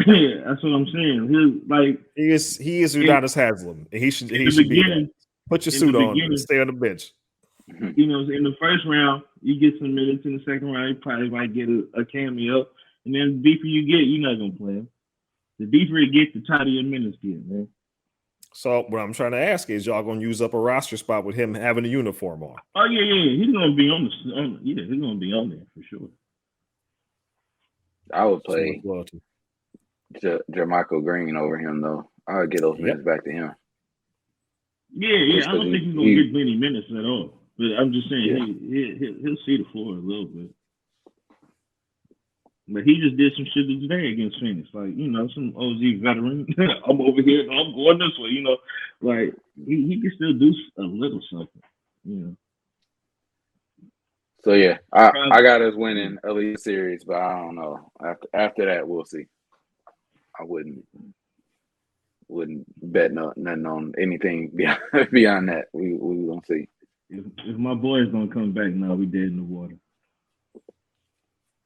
that's what I'm saying. He is Udonis Haslem. He should be there. Put your suit on and stay on the bench. In the first round, you get some minutes. In the second round, you probably might get a cameo. And then the deeper you get, you're not gonna play him. The deeper it gets, the tighter your minutes get, man. So what I'm trying to ask is, y'all gonna use up a roster spot with him having a uniform on? Oh yeah. He's gonna be he's gonna be on there for sure. I would play Jermichael Green over him, though. I would get those minutes back to him. Yeah. I don't think he's gonna get many minutes at all. But I'm just saying, he'll see the floor a little bit. But he just did some shit today against Phoenix, some OG veteran. I'm over here, and I'm going this way, he can still do a little something, So yeah, I got us winning at least series, but I don't know. After that, we'll see. I wouldn't wouldn't bet nothing on anything beyond that. We gonna see. If my boys don't come back now, we dead in the water.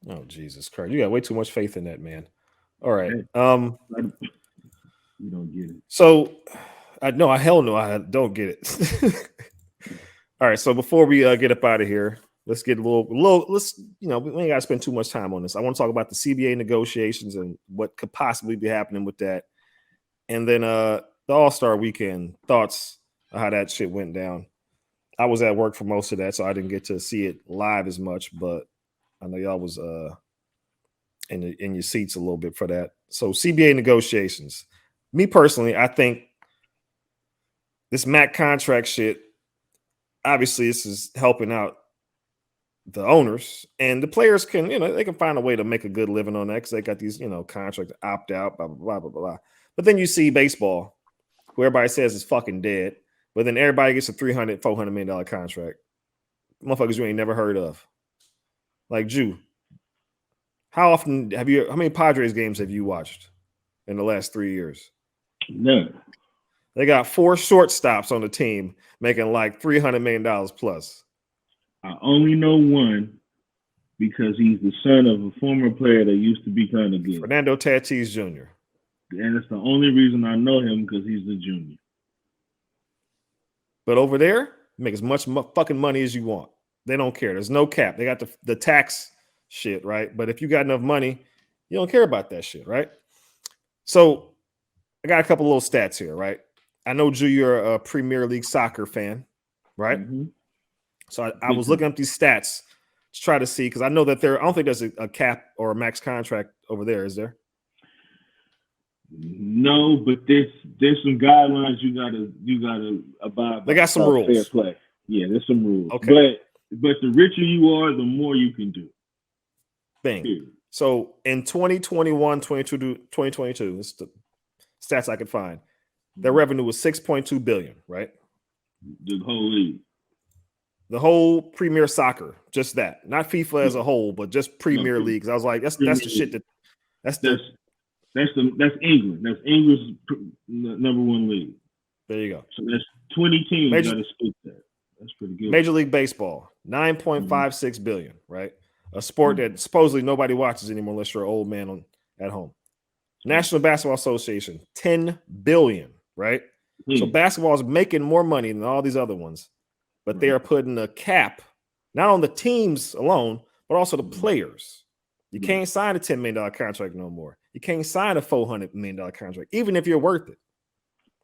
Oh, Jesus Christ. You got way too much faith in that, man. All right. You don't get it. So I don't get it. All right. So before we get up out of here, let's get a little let's, we ain't gotta spend too much time on this. I want to talk about the CBA negotiations and what could possibly be happening with that. And then the All-Star weekend, thoughts on how that shit went down. I was at work for most of that, so I didn't get to see it live as much, but I know y'all was in your seats a little bit for that. So CBA negotiations. Me personally, I think this MAC contract shit, obviously this is helping out the owners, and the players can, they can find a way to make a good living on that because they got these, contracts to opt out, blah, blah, blah, blah, blah. But then you see baseball, where everybody says it's fucking dead, but then everybody gets a $300, $400 million contract. Motherfuckers you ain't never heard of. Like, Jew, how many Padres games have you watched in the last 3 years? None. They got 4 shortstops on the team making like $300 million plus. I only know one because he's the son of a former player that used to be kind of good. Fernando Tatis Jr. And it's the only reason I know him because he's the junior. But over there, make as much fucking money as you want. They don't care. There's no cap. They got the tax shit, right? But if you got enough money, you don't care about that shit, right? So I got a couple little stats here, right? I know, Drew, you're a Premier League soccer fan, right? Mm-hmm. So I was looking up these stats to try to see, because I know that I don't think there's a cap or a max contract over there, is there? No, but there's some guidelines you gotta abide by. They got some rules. Fair play. Yeah, there's some rules. Okay. But the richer you are, the more you can do. Thing. Yeah. So in 2021, 2022, this is the stats I could find. Their revenue was $6.2 billion, right? The whole league. The whole Premier Soccer, just that. Not FIFA as a whole, but just Premier League. I was like, that's the shit that's England. That's England's number one league. There you go. So that's 20 teams got to split that. That's pretty good. Major League Baseball, $9.56 billion, right? A sport that supposedly nobody watches anymore unless you're an old man at home. National Basketball Association, $10 billion, right? So basketball is making more money than all these other ones, but they are putting a cap not on the teams alone, but also the players. You can't sign a $10 million contract no more. You can't sign a $400 million contract, even if you're worth it,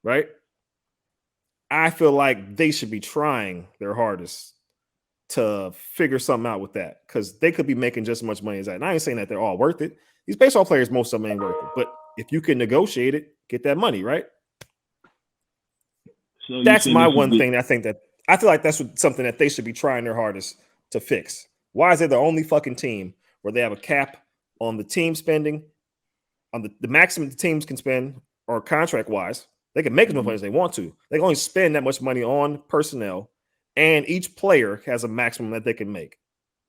right? I feel like they should be trying their hardest to figure something out with that, because they could be making just as much money as that. And I ain't saying that they're all worth it. These baseball players, most of them ain't worth it. But if you can negotiate it, get that money, right? So that's my one thing. I feel like that's something that they should be trying their hardest to fix. Why is it the only fucking team where they have a cap on the team spending, on the maximum the teams can spend, or contract wise? They can make as much money as they want to. They can only spend that much money on personnel, and each player has a maximum that they can make.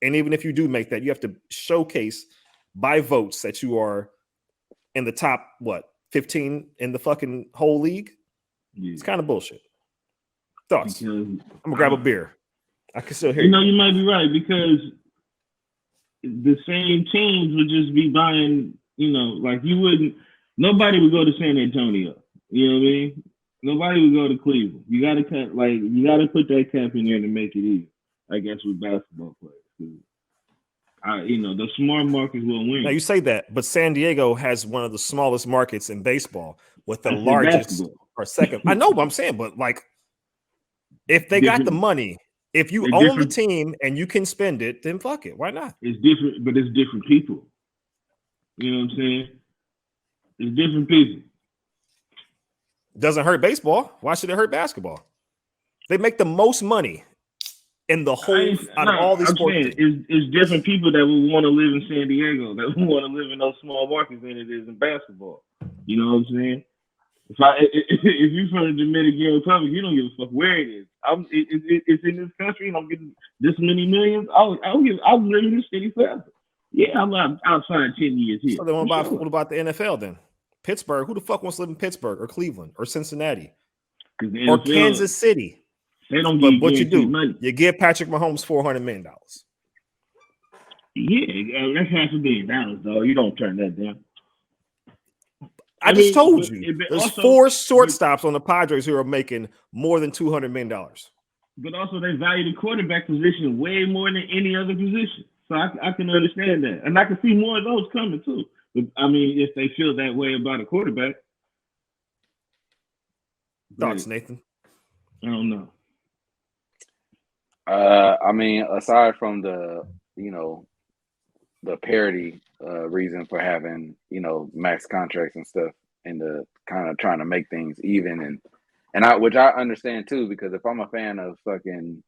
And even if you do make that, you have to showcase by votes that you are in the top, 15 in the fucking whole league? Yeah. It's kind of bullshit. Thoughts? I'm gonna grab a beer. I can still hear you. You might be right, because the same teams would just be buying, like nobody would go to San Antonio. You know what I mean? Nobody would go to Cleveland. You gotta put that cap in there to make it easy, I guess, with basketball players. The smart markets will win. Now you say that, but San Diego has one of the smallest markets in baseball with the largest or second. I know what I'm saying, but like, if they got the money, if you own the team and you can spend it, then fuck it. Why not? It's different, but it's different people. You know what I'm saying? It's different people. Doesn't hurt baseball. Why should it hurt basketball? They make the most money in the whole out of all these sports. It's different people that would want to live in San Diego, that would want to live in those small markets than it is in basketball. You know what I'm saying? If you're from the Dominican Republic, you don't give a fuck where it is. It's in this country, and I'm getting this many millions. I'll live in this city forever. Yeah, I'll sign 10 years here. So then what about the NFL then? Pittsburgh. Who the fuck wants to live in Pittsburgh or Cleveland or Cincinnati or Kansas City? They don't But get what you do, money. you give Patrick Mahomes $400 million. Yeah, that's $500 million, though. You don't turn that down. I just told you. There's also, 4 shortstops on the Padres who are making more than $200 million. But also, they value the quarterback position way more than any other position. So I can understand that. And I can see more of those coming, too. But, I mean, if they feel that way about a quarterback. Thoughts, Nathan? I don't know. I mean, aside from the parity reason for having, max contracts and stuff and the kind of trying to make things even which I understand too, because if I'm a fan of fucking,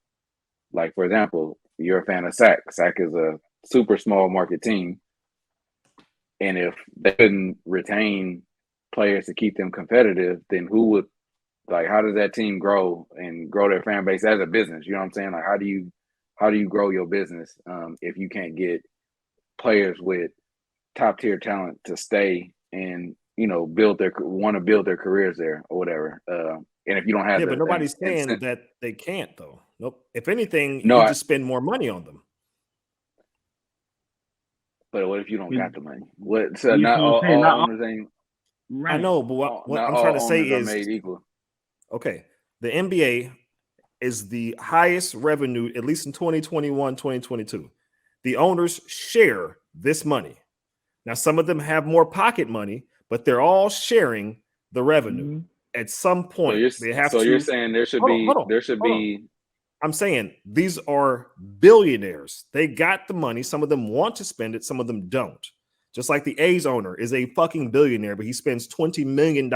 like, for example, you're a fan of SAC. SAC is a super small market team. And if they couldn't retain players to keep them competitive, then how does that team grow and grow their fan base as a business? You know what I'm saying? Like, how do you grow your business if you can't get players with top tier talent to stay and build their careers there or whatever? And if you don't have but nobody's saying that they can't though. Nope. If anything, no, you just spend more money on them. But what if you don't got the money? What? So not all owners ain't. Right. I know, but what I'm trying to say is made equal. Okay, the NBA is the highest revenue, at least in 2021, 2022. The owners share this money. Now, some of them have more pocket money, but they're all sharing the revenue. At some point, they have to. So you're saying there should be. I'm saying these are billionaires. They got the money. Some of them want to spend it. Some of them don't. Just like the A's owner is a fucking billionaire, but he spends $20 million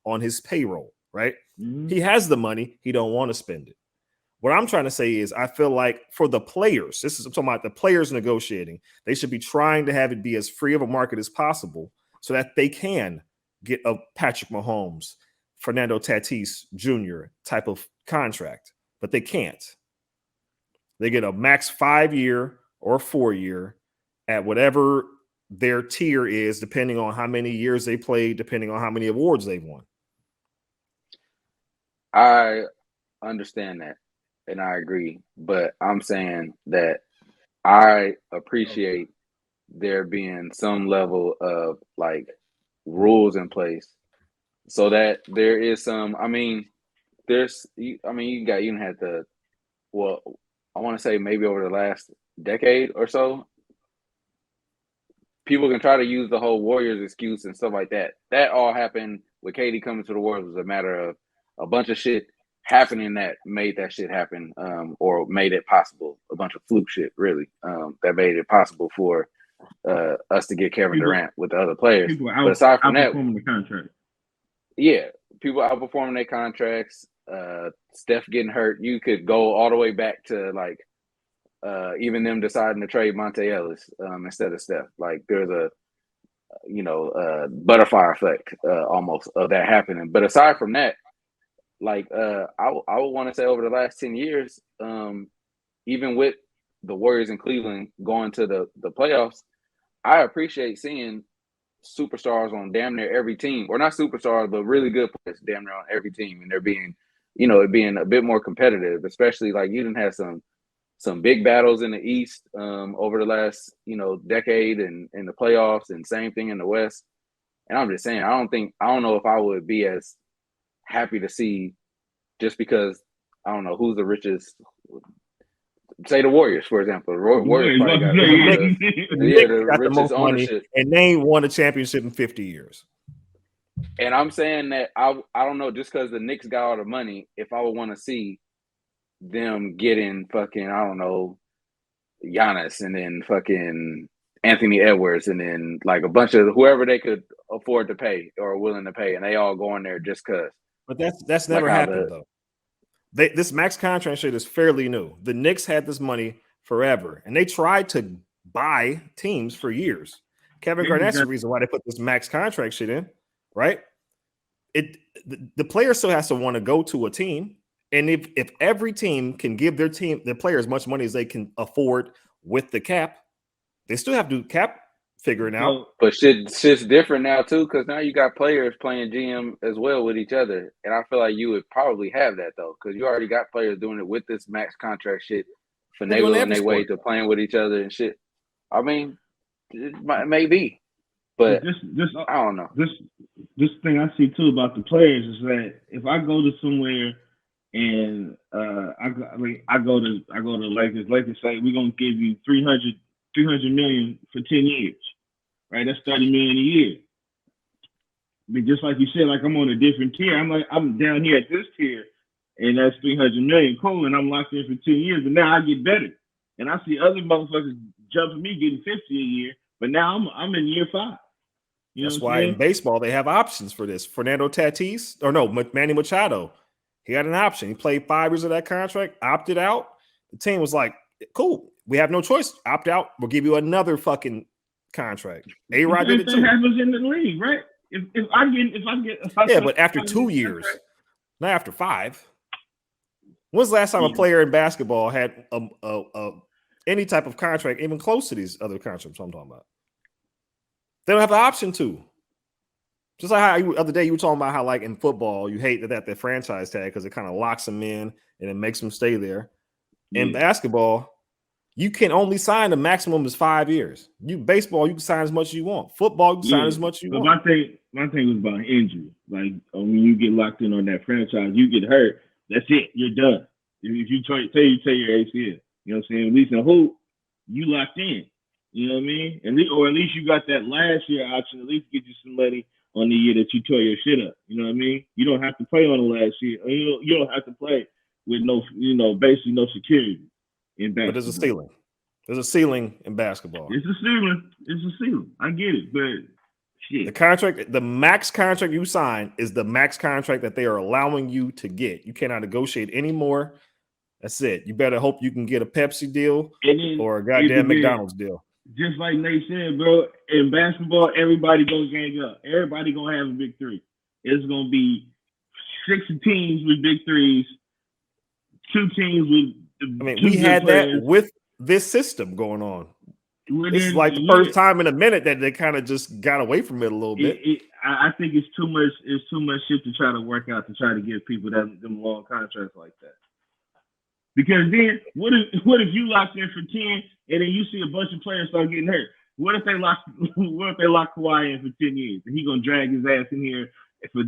on his payroll, right? He has the money. He don't want to spend it. What I'm trying to say is I feel like for the players, I'm talking about the players negotiating, they should be trying to have it be as free of a market as possible so that they can get a Patrick Mahomes, Fernando Tatis Jr. type of contract. But they can't. They get a max 5-year or 4-year at whatever their tier is, depending on how many years they played, depending on how many awards they've won. I understand that, and I agree. But I'm saying that I appreciate there being some level of, like, rules in place so that there is some, you can have to, well, I want to say maybe over the last decade or so, people can try to use the whole Warriors excuse and stuff like that. That all happened with KD coming to the Warriors was a matter of a bunch of shit happening that made that shit happen, or made it possible. A bunch of fluke shit, really, that made it possible for us to get Kevin Durant with the other players. But aside from that, the contract. Yeah, people outperforming their contracts. Steph getting hurt. You could go all the way back to, like, even them deciding to trade Monte Ellis instead of Steph. Like, there's a butterfly effect almost of that happening. But aside from that, like, I would want to say over the last 10 years, even with the Warriors in Cleveland going to the playoffs, I appreciate seeing superstars on damn near every team, or not superstars, but really good players damn near on every team, and they're being, it being a bit more competitive. Especially, like, you didn't have some big battles in the East over the last decade and in the playoffs, and same thing in the West. And I'm just saying, I don't know if I would be as happy to see, just because I don't know who's the richest. Say the Warriors, for example. The Warriors probably got the richest most ownership, money, and they ain't won a championship in 50 years. And I'm saying that I don't know, just because the Knicks got all the money, if I would want to see them getting fucking, I don't know, Giannis, and then fucking Anthony Edwards, and then, like, a bunch of whoever they could afford to pay or willing to pay, and they all going there just because. But that's never happened though. This max contract shit is fairly new. The Knicks had this money forever, and they tried to buy teams for years. Kevin Garnett's the reason why they put this max contract shit in, right? The player still has to want to go to a team, and if every team can give their player as much money as they can afford with the cap, they still have to cap figuring out. But shit's different now too, because now you got players playing GM as well with each other, and I feel like you would probably have that though, because you already got players doing it with this max contract shit, finagling their way to playing with each other and shit. I mean, it may be, but I don't know. This thing I see too about the players is that if I go to somewhere and I go to the Lakers, Lakers say we're gonna give you 300 million for 10 years, right? That's 30 million a year. But just like you said, like I'm on a different tier. I'm down here at this tier, and that's 300 million, cool, and I'm locked in for 10 years. But now I get better, and I see other motherfuckers jumping me getting 50 a year. But now I'm in year 5. That's why in baseball they have options for this. Fernando Tatis, or no, Manny Machado, he had an option. He played 5 years of that contract, opted out. The team was like, "Cool, we have no choice. Opt out. We'll give you another fucking contract." A-Rod did it too. That happens in the league, right? If I get but after 2 years, not after 5. When's the last time a player in basketball had any type of contract, even close to these other contracts I'm talking about? They don't have the option to. Just like how the other day you were talking about how, like in football, you hate that franchise tag because it kind of locks them in and it makes them stay there. In basketball, you can only sign the maximum is 5 years. Baseball, you can sign as much as you want. Football, you can sign as much as you want. My thing was about injury. Like when you get locked in on that franchise, you get hurt. That's it. You're done. If you tear your ACL, you know what I'm saying? At least in hoop, you locked in. You know what I mean? Or at least you got that last year option. At least get you some money on the year that you tore your shit up. You know what I mean? You don't have to play on the last year. You don't have to play with basically no security in basketball. But there's a ceiling. There's a ceiling in basketball. It's a ceiling. I get it, but shit. The max contract you sign is the max contract that they are allowing you to get. You cannot negotiate anymore. That's it. You better hope you can get a Pepsi deal or a goddamn McDonald's deal. Just like Nate said, bro, in basketball, everybody gonna gang up. Everybody gonna have a big 3. It's gonna be 6 teams with big 3s, 2 teams with. We had that with this system going on. This is like the first time in a minute that they kind of just got away from it a little bit. I think it's too much. It's too much shit to try to work out to try to give people them long contracts like that. Because then, what if you locked in for 10 and then you see a bunch of players start getting hurt? What if they lock Kawhi in for 10 years and he gonna drag his ass in here for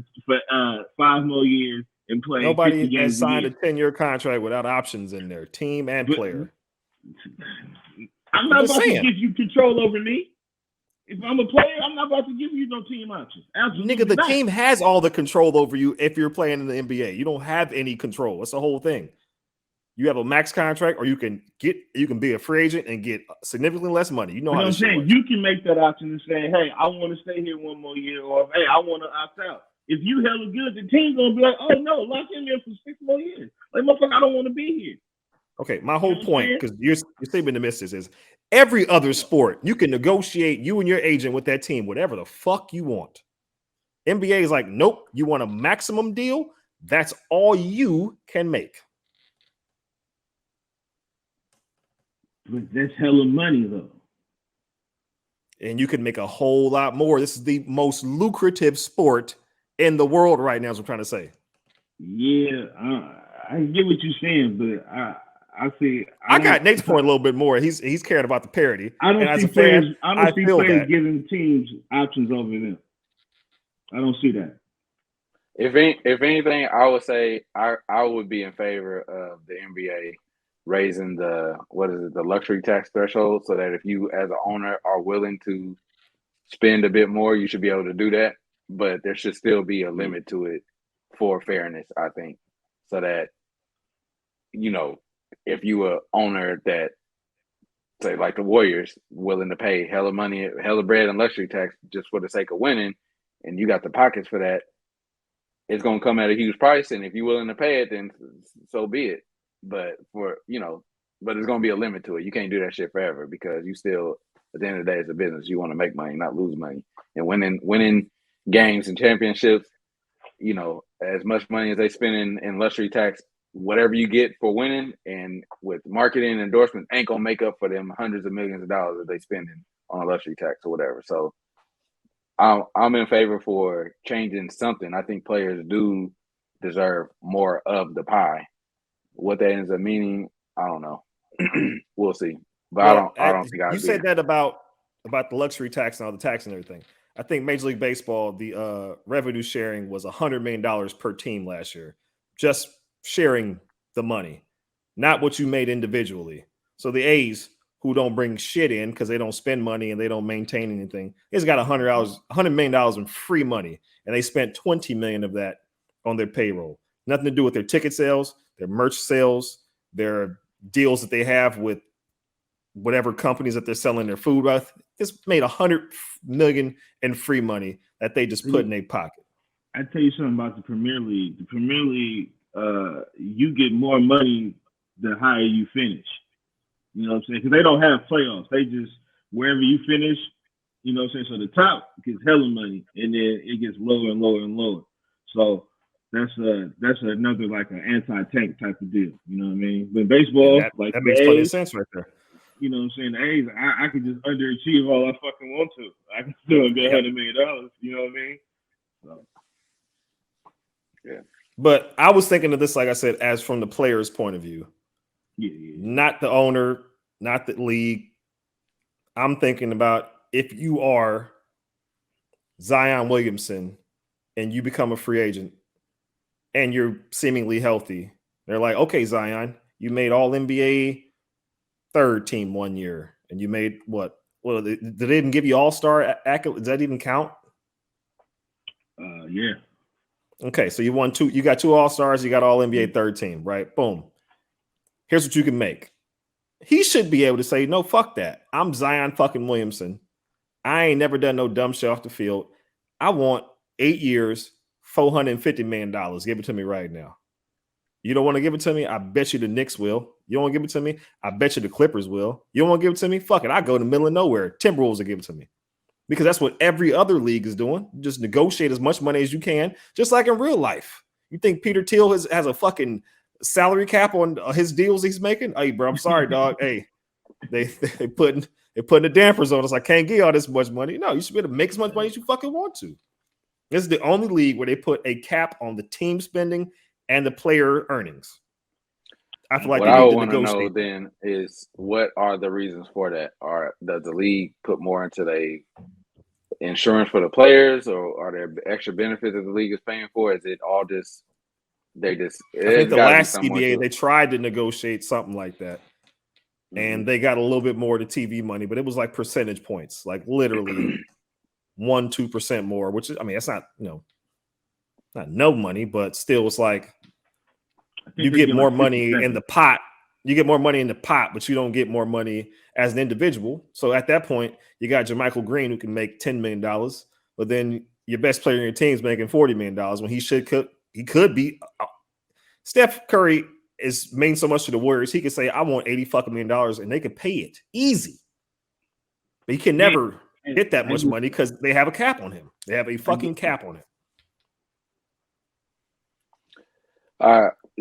5 more years and play? Nobody has signed a 10-year contract without options in there, team and player. I'm not about to give you control over me. If I'm a player, I'm not about to give you no team options. Absolutely Nigga, the not. team has all the control over you if you're playing in the NBA. You don't have any control. That's the whole thing. You have a max contract, or you can be a free agent and get significantly less money. You know how I'm saying? You can make that option and say, hey, I want to stay here 1 more year, or hey, I want to opt out. If you hella good, the team's gonna be like, oh no, lock in there for 6 more years. Like, motherfucker, I don't want to be here. Okay, my whole point, because you're statement to miss is every other sport, you can negotiate you and your agent with that team, whatever the fuck you want. NBA is like, nope, you want a maximum deal? That's all you can make. But that's hella money, though. And you can make a whole lot more. This is the most lucrative sport in the world right now, is what I'm trying to say. Yeah, I get what you're saying, but I got Nate's point a little bit more. He's caring about the parity. I don't see players giving teams options over them. I don't see that. If anything, I would say I would be in favor of the NBA raising the luxury tax threshold, so that if you as an owner are willing to spend a bit more, you should be able to do that. But there should still be a limit to it for fairness, I think, so that, if you are owner that, say, like the Warriors, willing to pay hella money, hella bread and luxury tax just for the sake of winning, and you got the pockets for that, it's going to come at a huge price. And if you're willing to pay it, then so be it. But but there's going to be a limit to it. You can't do that shit forever, because you still, at the end of the day, it's a business. You want to make money, not lose money. And winning games and championships, as much money as they spend in luxury tax, whatever you get for winning and with marketing and endorsements ain't going to make up for them hundreds of millions of dollars that they spending on a luxury tax or whatever. So I'm in favor for changing something. I think players do deserve more of the pie. What that ends up meaning, I don't know. We'll see. But Well, I don't think I'd you be. said that about the luxury tax and all the tax and everything. I think Major League Baseball, the revenue sharing was $100 million per team last year, just sharing the money, not what you made individually. So the A's, who don't bring shit in because they don't spend money and they don't maintain anything, it's got $100 million in free money, and they spent $20 million of that on their payroll. Nothing to do with their ticket sales, their merch sales, their deals that they have with whatever companies that they're selling their food with. It's made $100 million in free money that they just put in their pocket. I tell you something about the Premier League. The Premier League, you get more money the higher you finish. You know what I'm saying? Because they don't have playoffs. They just, wherever you finish, you know what I'm saying? So the top gets hella money, and then it gets lower and lower and lower. So that's another like an anti-tank type of deal. You know what I mean? But baseball, that like makes plenty of sense right there. You know what I'm saying? The A's, I could just underachieve all I fucking want to. I can still get $100 million. You know what I mean? So, yeah. But I was thinking of this, like I said, as from the player's point of view. Yeah. Not the owner, not the league. I'm thinking about if you are Zion Williamson and you become a free agent and you're seemingly healthy. They're like, okay, Zion, you made all NBA third team 1 year, and you made what? Well, did they even give you all-star accolades? Does that even count? Yeah. Okay, so you won two. You got 2 all-stars. You got all NBA third team, right? Boom. Here's what you can make. He should be able to say, no, fuck that. I'm Zion fucking Williamson. I ain't never done no dumb shit off the field. I want 8 years, $450 million. Give it to me right now. You don't want to give it to me? I bet you the Knicks will. You don't want to give it to me? I bet you the Clippers will. You don't want to give it to me? Fuck it. I go to the middle of nowhere. Timberwolves will give it to me. Because that's what every other league is doing. Just negotiate as much money as you can, just like in real life. You think Peter Thiel has a fucking salary cap on his deals he's making? Hey, bro, I'm sorry, dog. Hey, they putting the dampers on us. I can't give all this much money. No, you should be able to make as much money as you fucking want to. This is the only league where they put a cap on the team spending and the player earnings. I feel like what they I need to want to know negotiate. then is what are the reasons for that? Does the league put more into the insurance for the players, or are there extra benefits that the league is paying for? Is it all just I think the last CBA they tried to negotiate something like that, and they got a little bit more to TV money, but it was like percentage points, like literally 1-2% more. Which is, I mean, that's not not no money, but still, it's like you get more money in the pot. You get more money in the pot, but you don't get more money as an individual. So at that point, you got JaMychal Green who can make $10 million, but then your best player in your team is making $40 million when he could be. Steph Curry is mean so much to the Warriors. He could say, "I want $80 million," and they could pay it easy. But he can never hit that much money because they have a cap on him. They have a fucking cap on him.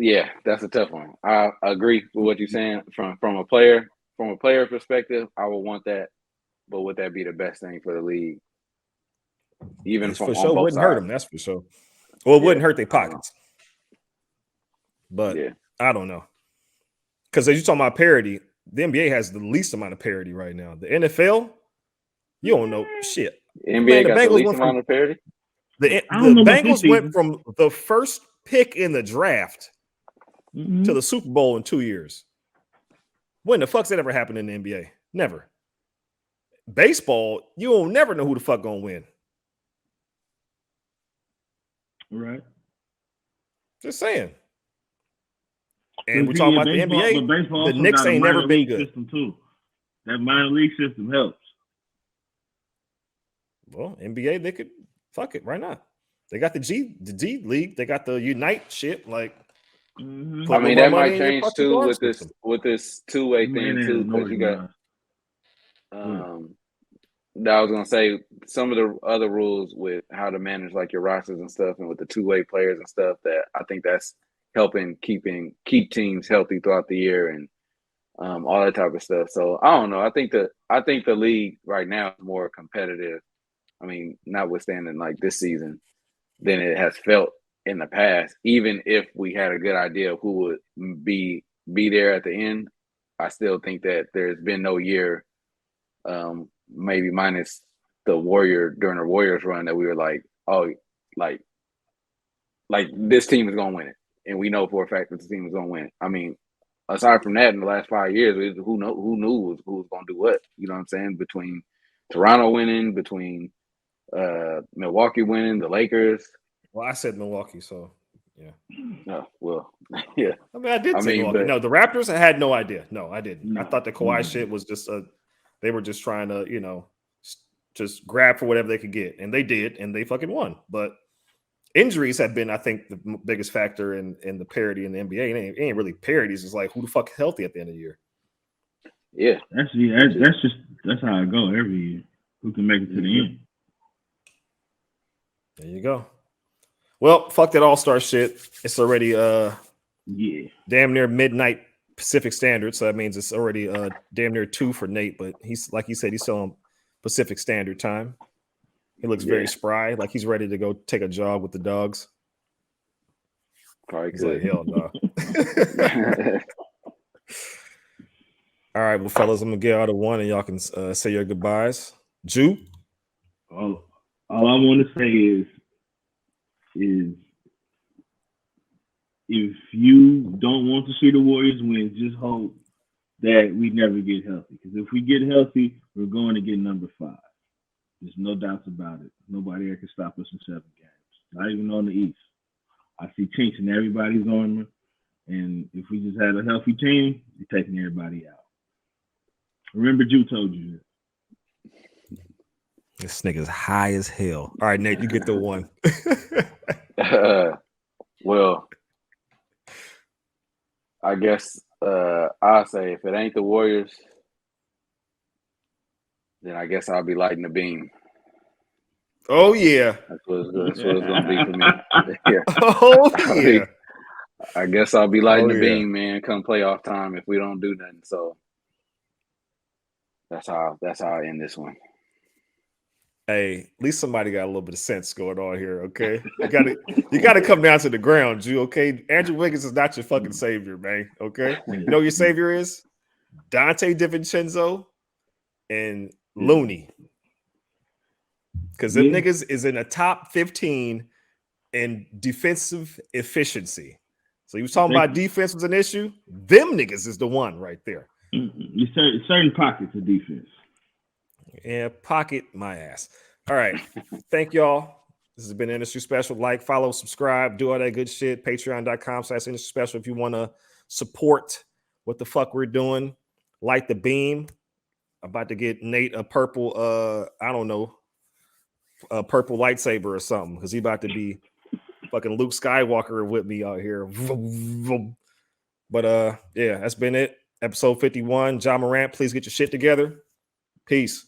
Yeah, that's a tough one. I agree with what you're saying from a player perspective. I would want that, but would that be the best thing for the league? Even for sure wouldn't hurt them. That's for sure. Well, it wouldn't hurt their pockets. But I don't know, because as you're talking about parity, the NBA has the least amount of parity right now. The NFL, you don't know shit. NBA got the least amount of parity. The Bengals went from the first pick in the draft to the Super Bowl in 2 years. When the fuck's that ever happened in the NBA? Never. Baseball, you will never know who the fuck gonna win. Right. Just saying. And we're talking about the NBA. The Knicks ain't never been good. System too. That minor league system helps. Well, NBA, they could fuck it right now. They got the G League. They got the Unite shit. Like, I mean, that might change too with this two-way thing too, because you got. I was gonna say some of the other rules with how to manage like your rosters and stuff, and with the two-way players and stuff. That I think that's helping keep teams healthy throughout the year, and all that type of stuff. So I don't know. I think the league right now is more competitive. I mean, notwithstanding like this season, than it has felt in the past. Even if we had a good idea of who would be there at the end, I still think that there's been no year, maybe minus the during the Warriors run, that we were like, oh, like this team is gonna win it, and we know for a fact that this team is gonna win it. I mean, aside from that, in the last 5 years, who knew who was gonna do what? You know what I'm saying? Between Toronto winning, between Milwaukee winning, the Lakers. Well, I said Milwaukee, so yeah. Oh, well, yeah. I mean, I did say Milwaukee. No, the Raptors, I had no idea. No, I didn't. I thought the Kawhi shit was just they were just trying to, just grab for whatever they could get, and they did, and they fucking won. But injuries have been, I think, the biggest factor in the parity in the NBA. It ain't really parity. It's just like, who the fuck is healthy at the end of the year? Yeah, that's how I go every year. Who can make it to the end? There you go. Well, fuck that All-Star shit. It's already damn near midnight Pacific Standard, so that means it's already damn near 2 for Nate. But he's, like he said, he's still on Pacific Standard Time. He looks very spry, like he's ready to go take a jog with the dogs. Probably he's like, hell no. All right, well, fellas, I'm gonna get out of one, and y'all can say your goodbyes. Jew. All I want to say is if you don't want to see the Warriors win, just hope that we never get healthy. Because if we get healthy, we're going to get number 5. There's no doubts about it. Nobody here can stop us in 7 games. Not even on the East. I see chinks in everybody's armor. And if we just had a healthy team, we're taking everybody out. Remember, Jew told you that. This nigga's high as hell. All right, Nate, you get the one. Well, I guess I'll say if it ain't the Warriors, then I guess I'll be lighting the beam. Oh, yeah. That's what it's going to be for me. Yeah. Oh, yeah. I guess I'll be lighting the beam, man, come playoff time if we don't do nothing. So that's how I end this one. Hey, at least somebody got a little bit of sense going on here, okay? You gotta come down to the ground, Jew, okay? Andrew Wiggins is not your fucking savior, man, okay? You know who your savior is? Dante DiVincenzo and Looney. Because them niggas is in the top 15 in defensive efficiency. So you was talking about defense was an issue? Them niggas is the one right there. Certain pockets of defense. Yeah, pocket my ass. All right. Thank y'all. This has been Industry Special. Like, follow, subscribe, do all that good shit. Patreon.com/Industry Special if you want to support what the fuck we're doing. Light the beam. I'm about to get Nate a purple, I don't know, a purple lightsaber or something, because he about to be fucking Luke Skywalker with me out here. But yeah, that's been it. Episode 51. Ja Morant, please get your shit together. Peace.